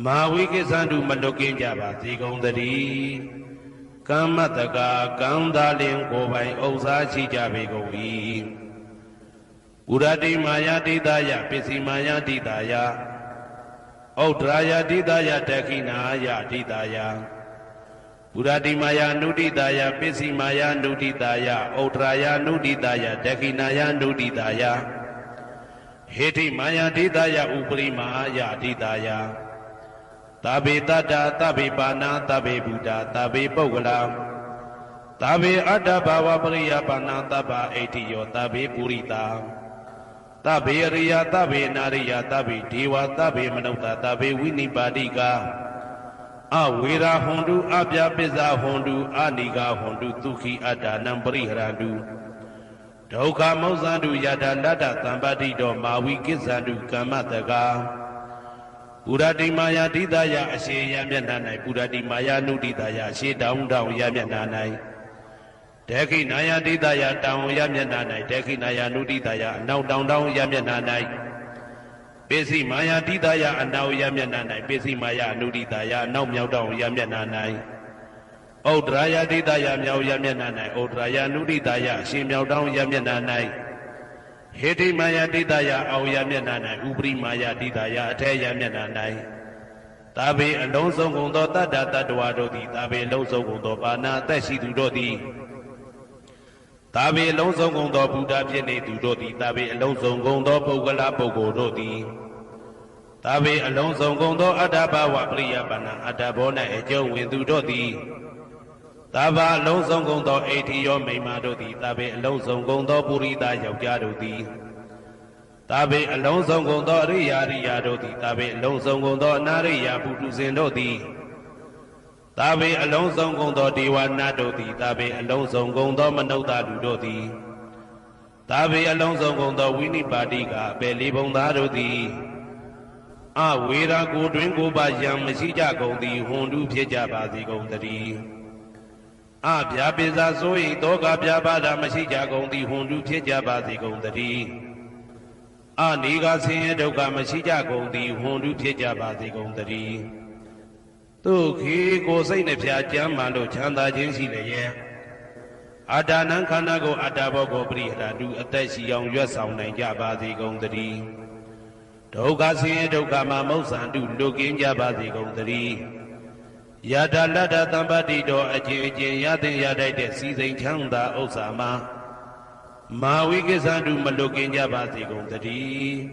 မာဝိကိသန္တုမလွတ်ကင်းကြပါစေကုန်တည်းကမ္မတကာကံသာလင်ကိုယ်ပိုင်ဥစ္စာရှိကြပေကုန်၏ဥရတိမာယာတိတယပစ္စည်းမာယာတိတယဩဒရာယတိတယတခိနာယတိတယဥရတိမာယာနုတိတယပစ္စည်းမာယာနုတိတယဩဒရာယနုတိတယတခိနာယနုတိတယဟေတိမာယာတိတယဥပရိမာယတိတယသဗ္ဗေတတ္တသဗ္ဗေပါဏသဗ္ဗေဘုဒ္ဓသဗ္ဗေပုဂ္ဂလာသဗ္ဗေအတ္တဘာဝပရိယပါဏသဗ္ဗဣတိယောသဗ္ဗေပုရိတာသဗ္ဗေရိယသဗ္ဗေနာရိယသဗ္ဗေဒေဝသဗ္ဗေမနုဿသဗ္ဗေဝိနိပါတိကအဝေရာဟွန်တုအပြပိဇာဟွန်တုအနိကာဟွန်တုဒုက္ခိအတ္တနံပရိဟရန္တုဒုက္ခမောဇန္တုယထာလတ္တသံပတ္တိတော်မာဝိကိသန္တုကမ္မတကာပုရတိမာယာတိတယအရှိယမျက်နှာ၌ပုရတိမာယာနုတိတယအရှိတောင်းတောင်းယမျက်နှာ၌ဒေခိနာယတိတယတောင်းယမျက်နှာ၌ဒေခိနာယနုတိတယအနောက်တောင်းတောင်းယမျက်နှာ၌ပိစိမာယာတိတယအနောက်ယမျက်နှာ၌ပိစိမာယာနုတိတယအနောက်မြောက်တောင်းယမျက်နှာ၌ဩဒရာယတိတယမြောက်ယမျက်နှာ၌ဩဒရာယနုတိတယအရှင်မြောက်တောင်းယမျက်နှာ၌ဟေတိမာယာတိတယအောင်ယမျက်နှာ၌ဥပရိမာယာတိတယအထဲယမျက်နှာ၌သာဘေအလုံးစုံကုန်သောတတ္တတ္တဝါတို့သည်သာဘေအလုံးစုံကုန်သောပါဏအသက်ရှိသူတို့သည်သာဘေအလုံးစုံကုန်သောဘုရားဖြစ်နေသူတို့သည်သာဘေအလုံးစုံကုန်သောပုဂ္ဂလပုဂ္ဂိုလ်တို့သည်သာဘေအလုံးစုံကုန်သောအတ္တဘဝပရိယပါဏအတ္တဘော၌အကျုံးဝင်သူတို့သည်သာဘာအလုံးစုံကုန်သောအိဋ္ဌိယောမိမ္မာတို့သည်သာဘေအလုံးစုံကုန်သောပုရိသယောက်ျားတို့သည်သာဘေအလုံးစုံကုန်သောအရိယာရိယာတို့သည်သာဘေအလုံးစုံကုန်သောအနာရိယာပုထုဇဉ်တို့သည်သာဘေအလုံးစုံကုန်သောဒေဝနာတို့သည်သာဘေအလုံးစုံကုန်သောမနုဿလူတို့သည်သာဘေအလုံးစုံကုန်သောဝိနိပါတိကအပေလေးဘုံသားတို့သည်အဝေရာကိုတွင်ကိုပါယံမရှိကြကုန်သည်ဟွန်တုဖြစ်ကြပါစေကုန်တည်းအပြာပိဇာဆိုရင်တောကပြပါဒမရှိကြကုန်သည်ဟွန်တုဖြစ်ကြပါစေကုန်တည်းအနိကဆင်းရဲဒုက္ခမရှိကြကုန်သည်ဟွန်တုဖြစ်ကြပါစေကုန်တည်းဒုက္ခိကိုစိတ်နှပြကြမ်းမှလို့ချမ်းသာခြင်းရှိလျက်အတ္တနံခန္ဓာကိုအတ္တဘောကိုပရိဟရတုအသက်ရှိအောင်ရွတ်ဆောင်နိုင်ကြပါစေကုန်တည်းဒုက္ခဆင်းရဲဒုက္ခမှာမௌဆန္တုလွတ်ကင်းကြပါစေကုန်တည်းယ Yada lada tambadi do aji yadin yadai de season chanda osama. Mawiki sandu malukin jabasi gondari.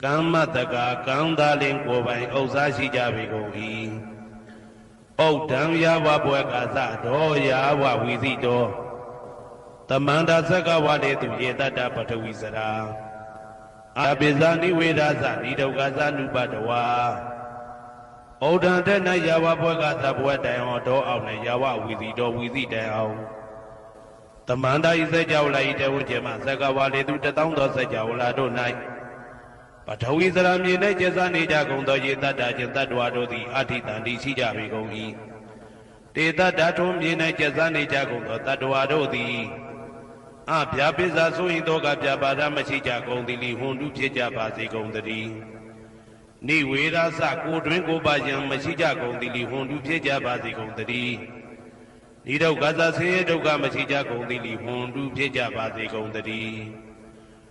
Kamataka kanda lingko by osashi jabigogi. O dam yawa buekaza do yawa wizido. Tamanda saka wale tu yedada patawisara. Abizani wedaza nidogaza nubadawa. Odan tena yawa buekaza buetayo do aune yawa wizido. Tamanda isa jawla ite ujema saka wale tu tataundo sa jawla do nai. Patawisara mine jeza nija gondo yedada jentadwa do di atitandi si jabigogi. Teta datum mine jeza nija gondo tadwa do di. Abyapiza suindoga byabada machija gondili hundu pyeja basi gondari. Ni wera sa kudwin ko bajan machija gondili hundu pyeja basi gondari. Ni daugaza se dauga machija gondili hundu pyeja basi gondari.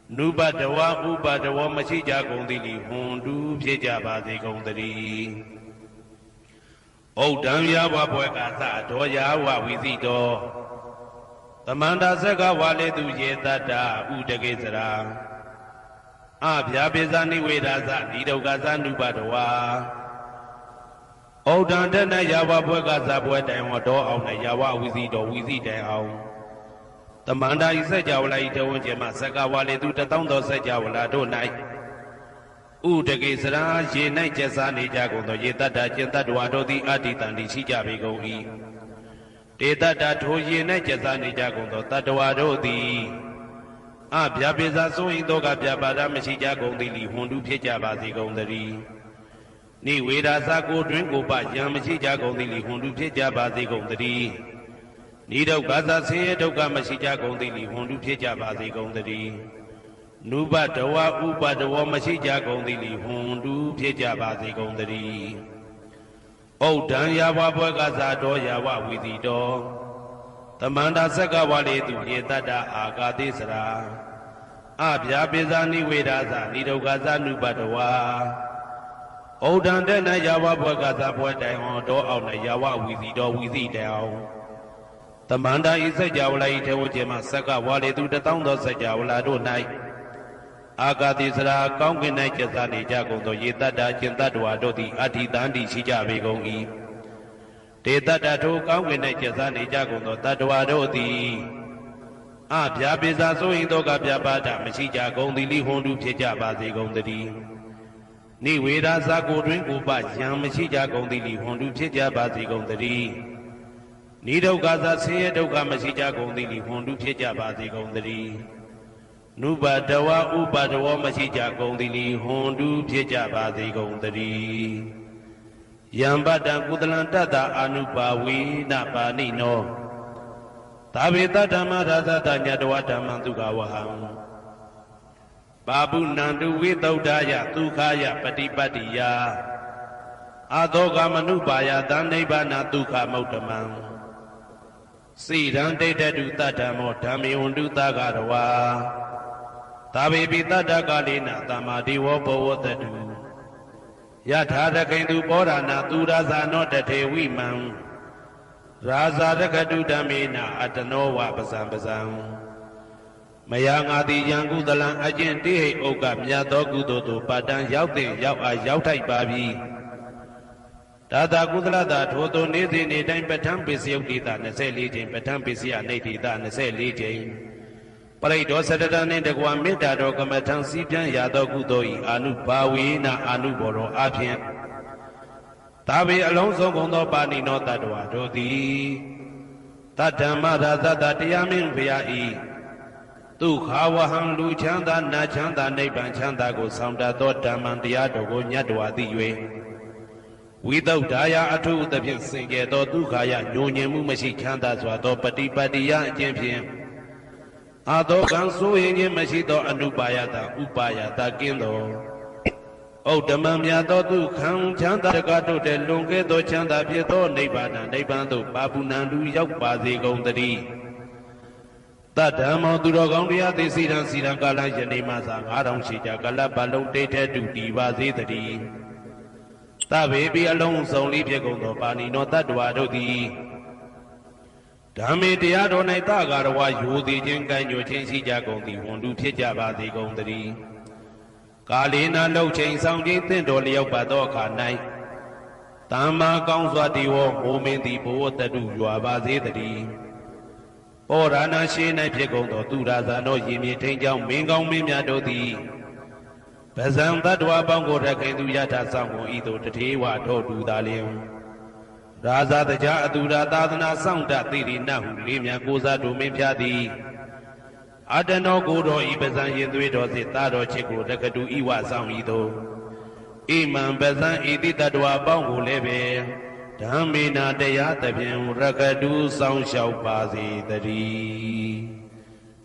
Nuba dawa uba dawa machija gondili hundu pyeja basi gondari. O dam yawa bweka sa do yawa wizido. Tamanda saka wale tu yedada udagezara. Abhyabizani wedaza nidogaza nubadawa. Odan dana yawa bwekaza bwetayo do auna yawa wizido. Tamanda isa jawla ite wonjema saka wale tu tataundo sa jawla do nai. Udagezara ye nai jesa nija gondo yedada jentadwa do di atitandi si jabigogi. Teta datu ye ne jesa nija gondo tatwa do di. Abyapiza suindoga byabada machija gondili hundu pyeja basi gondari. Ni wera sa ko twin ko ba yan machija gondili hundu pyeja basi gondari. Ni daugaza se dauga machija gondili hundu pyeja basi gondari. Nuba dawa uba dawa machija gondili hundu pyeja basi gondari. O dan yawa bwekaza do yawa wizido. Tamanda saka wale tu yedada agadisara. Abhyabizani wedaza nidogaza nubadawa. O dan dena yawa bwekaza bwetayo do auna yawa wizido. Tamanda isa jawla ite wajema saka wale tu tataundo sa jawla do nai. Agadisara kaungin nai jesa nija gondo yedada jentadwa do di atitandi si jabigogi. Teta datu kaungin nai jesa nija gondo tadwa do di. Abyapiza suindoga byabada machija gondili hundu pyeja basi gondari. Ni wera sa ko twin ko ba yan machija gondili hundu pyeja basi gondari. Ni daugaza se dauga machija gondili hundu pyeja basi gondari. Nuba dawa uba dawa machija gondili hundu pyeja basi gondari. Yambada kudalantata anubawi na panino. Tabita dhamma rasata nyadwa dhammantuka waham. Babu nandu vithaudaya tukhaya patipatiya. Adhoga manubaya dhanibana tukha mauttamam. Siddhan dettadu taddhammo dhammi undu tagadwa. Tabepi tattakalena tamadiwo bhavatadu. Yathadakindu borana turasano tathevimam. Raza rakadu damena atano wa basam. Mayangadi yangu dalan ajenti he oga myato kudoto padan yaute yautai babi. Tata kudlada thoto nezi ne time patam pisi yautita nese lijin patam pisi anetita nese lijin. Paraido sadada ne degwa meta do kamatang sipyan yato kudoi anu bawi na anu boro apyan. Tabi alonso gondo pani no tadwa do di. Tadhamma rasata tiyamin vyai. Tukha waham lu chanda na chanda nibbana chanda ko saunda do dhamman tiyado ko nyatwa ti yue. Withaudaya athu thapyin singe do tukhaya nyonyin mu mashi chanda swa do patipatiya achin phyin. Adhokan soyin yin mashi do anupayata upayata kin do. O dhammamya do tukham chanda takato de lunge do chanda phit do nibbana do babunandu yauk pa se gondari. Taddhammo tuတော်ကောင်းတရားသိစီရန်စီရန်ကာလယနေ့မှစ9000ရှိကြကလပ်ပါလုံးတိတ်တဲ့တူတည်ပါစေတည်း သဗ္ဗေပိအလုံးစုံလေးဖြစ်ကုန်သောပါဏိနောတတ္တဝါတို့သည်ဓမ္မေတရားတော်၌တကာရဝယူသည်ချင်းကံညွှချင်းရှိကြကုန်သည်ဝန်တုဖြစ်ကြပါသည်ကုန်တည်းကာလေနာလှုပ်ချိန်ဆောင်ခြင်းတင့်တော်လျောက်ပါသောအခါ၌တမ္မာကောင်းစွာတည်ဝမိုးမင်းသည်ဘဝတတုရွာပါစေတည်းဩရဏရှိ၌ဖြစ်ကုန်သောသူရာဇာတို့ရည်မြစ်ထိန်ကြောင့်မင်းကောင်းမင်းများတို့သည်ပဇံတတ္တဝါပေါင်းကိုရခင်သူယထာဆောင်ကိုဤသို့တထေဝထောတူသာလျင်ရာဇာတကြားအတူရာသာသနာဆောင်တသိရိနဟုလေးမြကိုစားတို့မင်းဖျားသည်အတနောကိုတော်ဤပဇံရင်သွေးတော်စစ်သားတော်ချစ်ကိုရကတူဤဝဆောင်ဤသို့ဣမံပဇံဤတိတတ္တဝါပေါင်းကိုလည်းပဲဓမ္မေနာတရားသဖြင့်ရကတူဆောင်လျှောက်ပါစေတည်း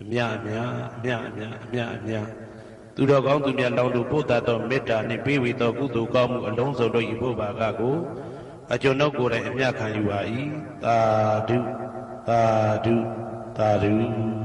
အမြအမြအမြအမြအမြအမြသူတော်ကောင်းသူမြတ်လောင်းတို့ပို့တတ်သောမေတ္တာနှင့်ပေးဝေသောကုသိုလ်ကောင်းမှုအလုံးစုံတို့၏ဘုရားကကိုအကျွန်ုပ်ကိုယ်တိုင်အမြခံယူပါ၏သာဓုသာဓုသာဓု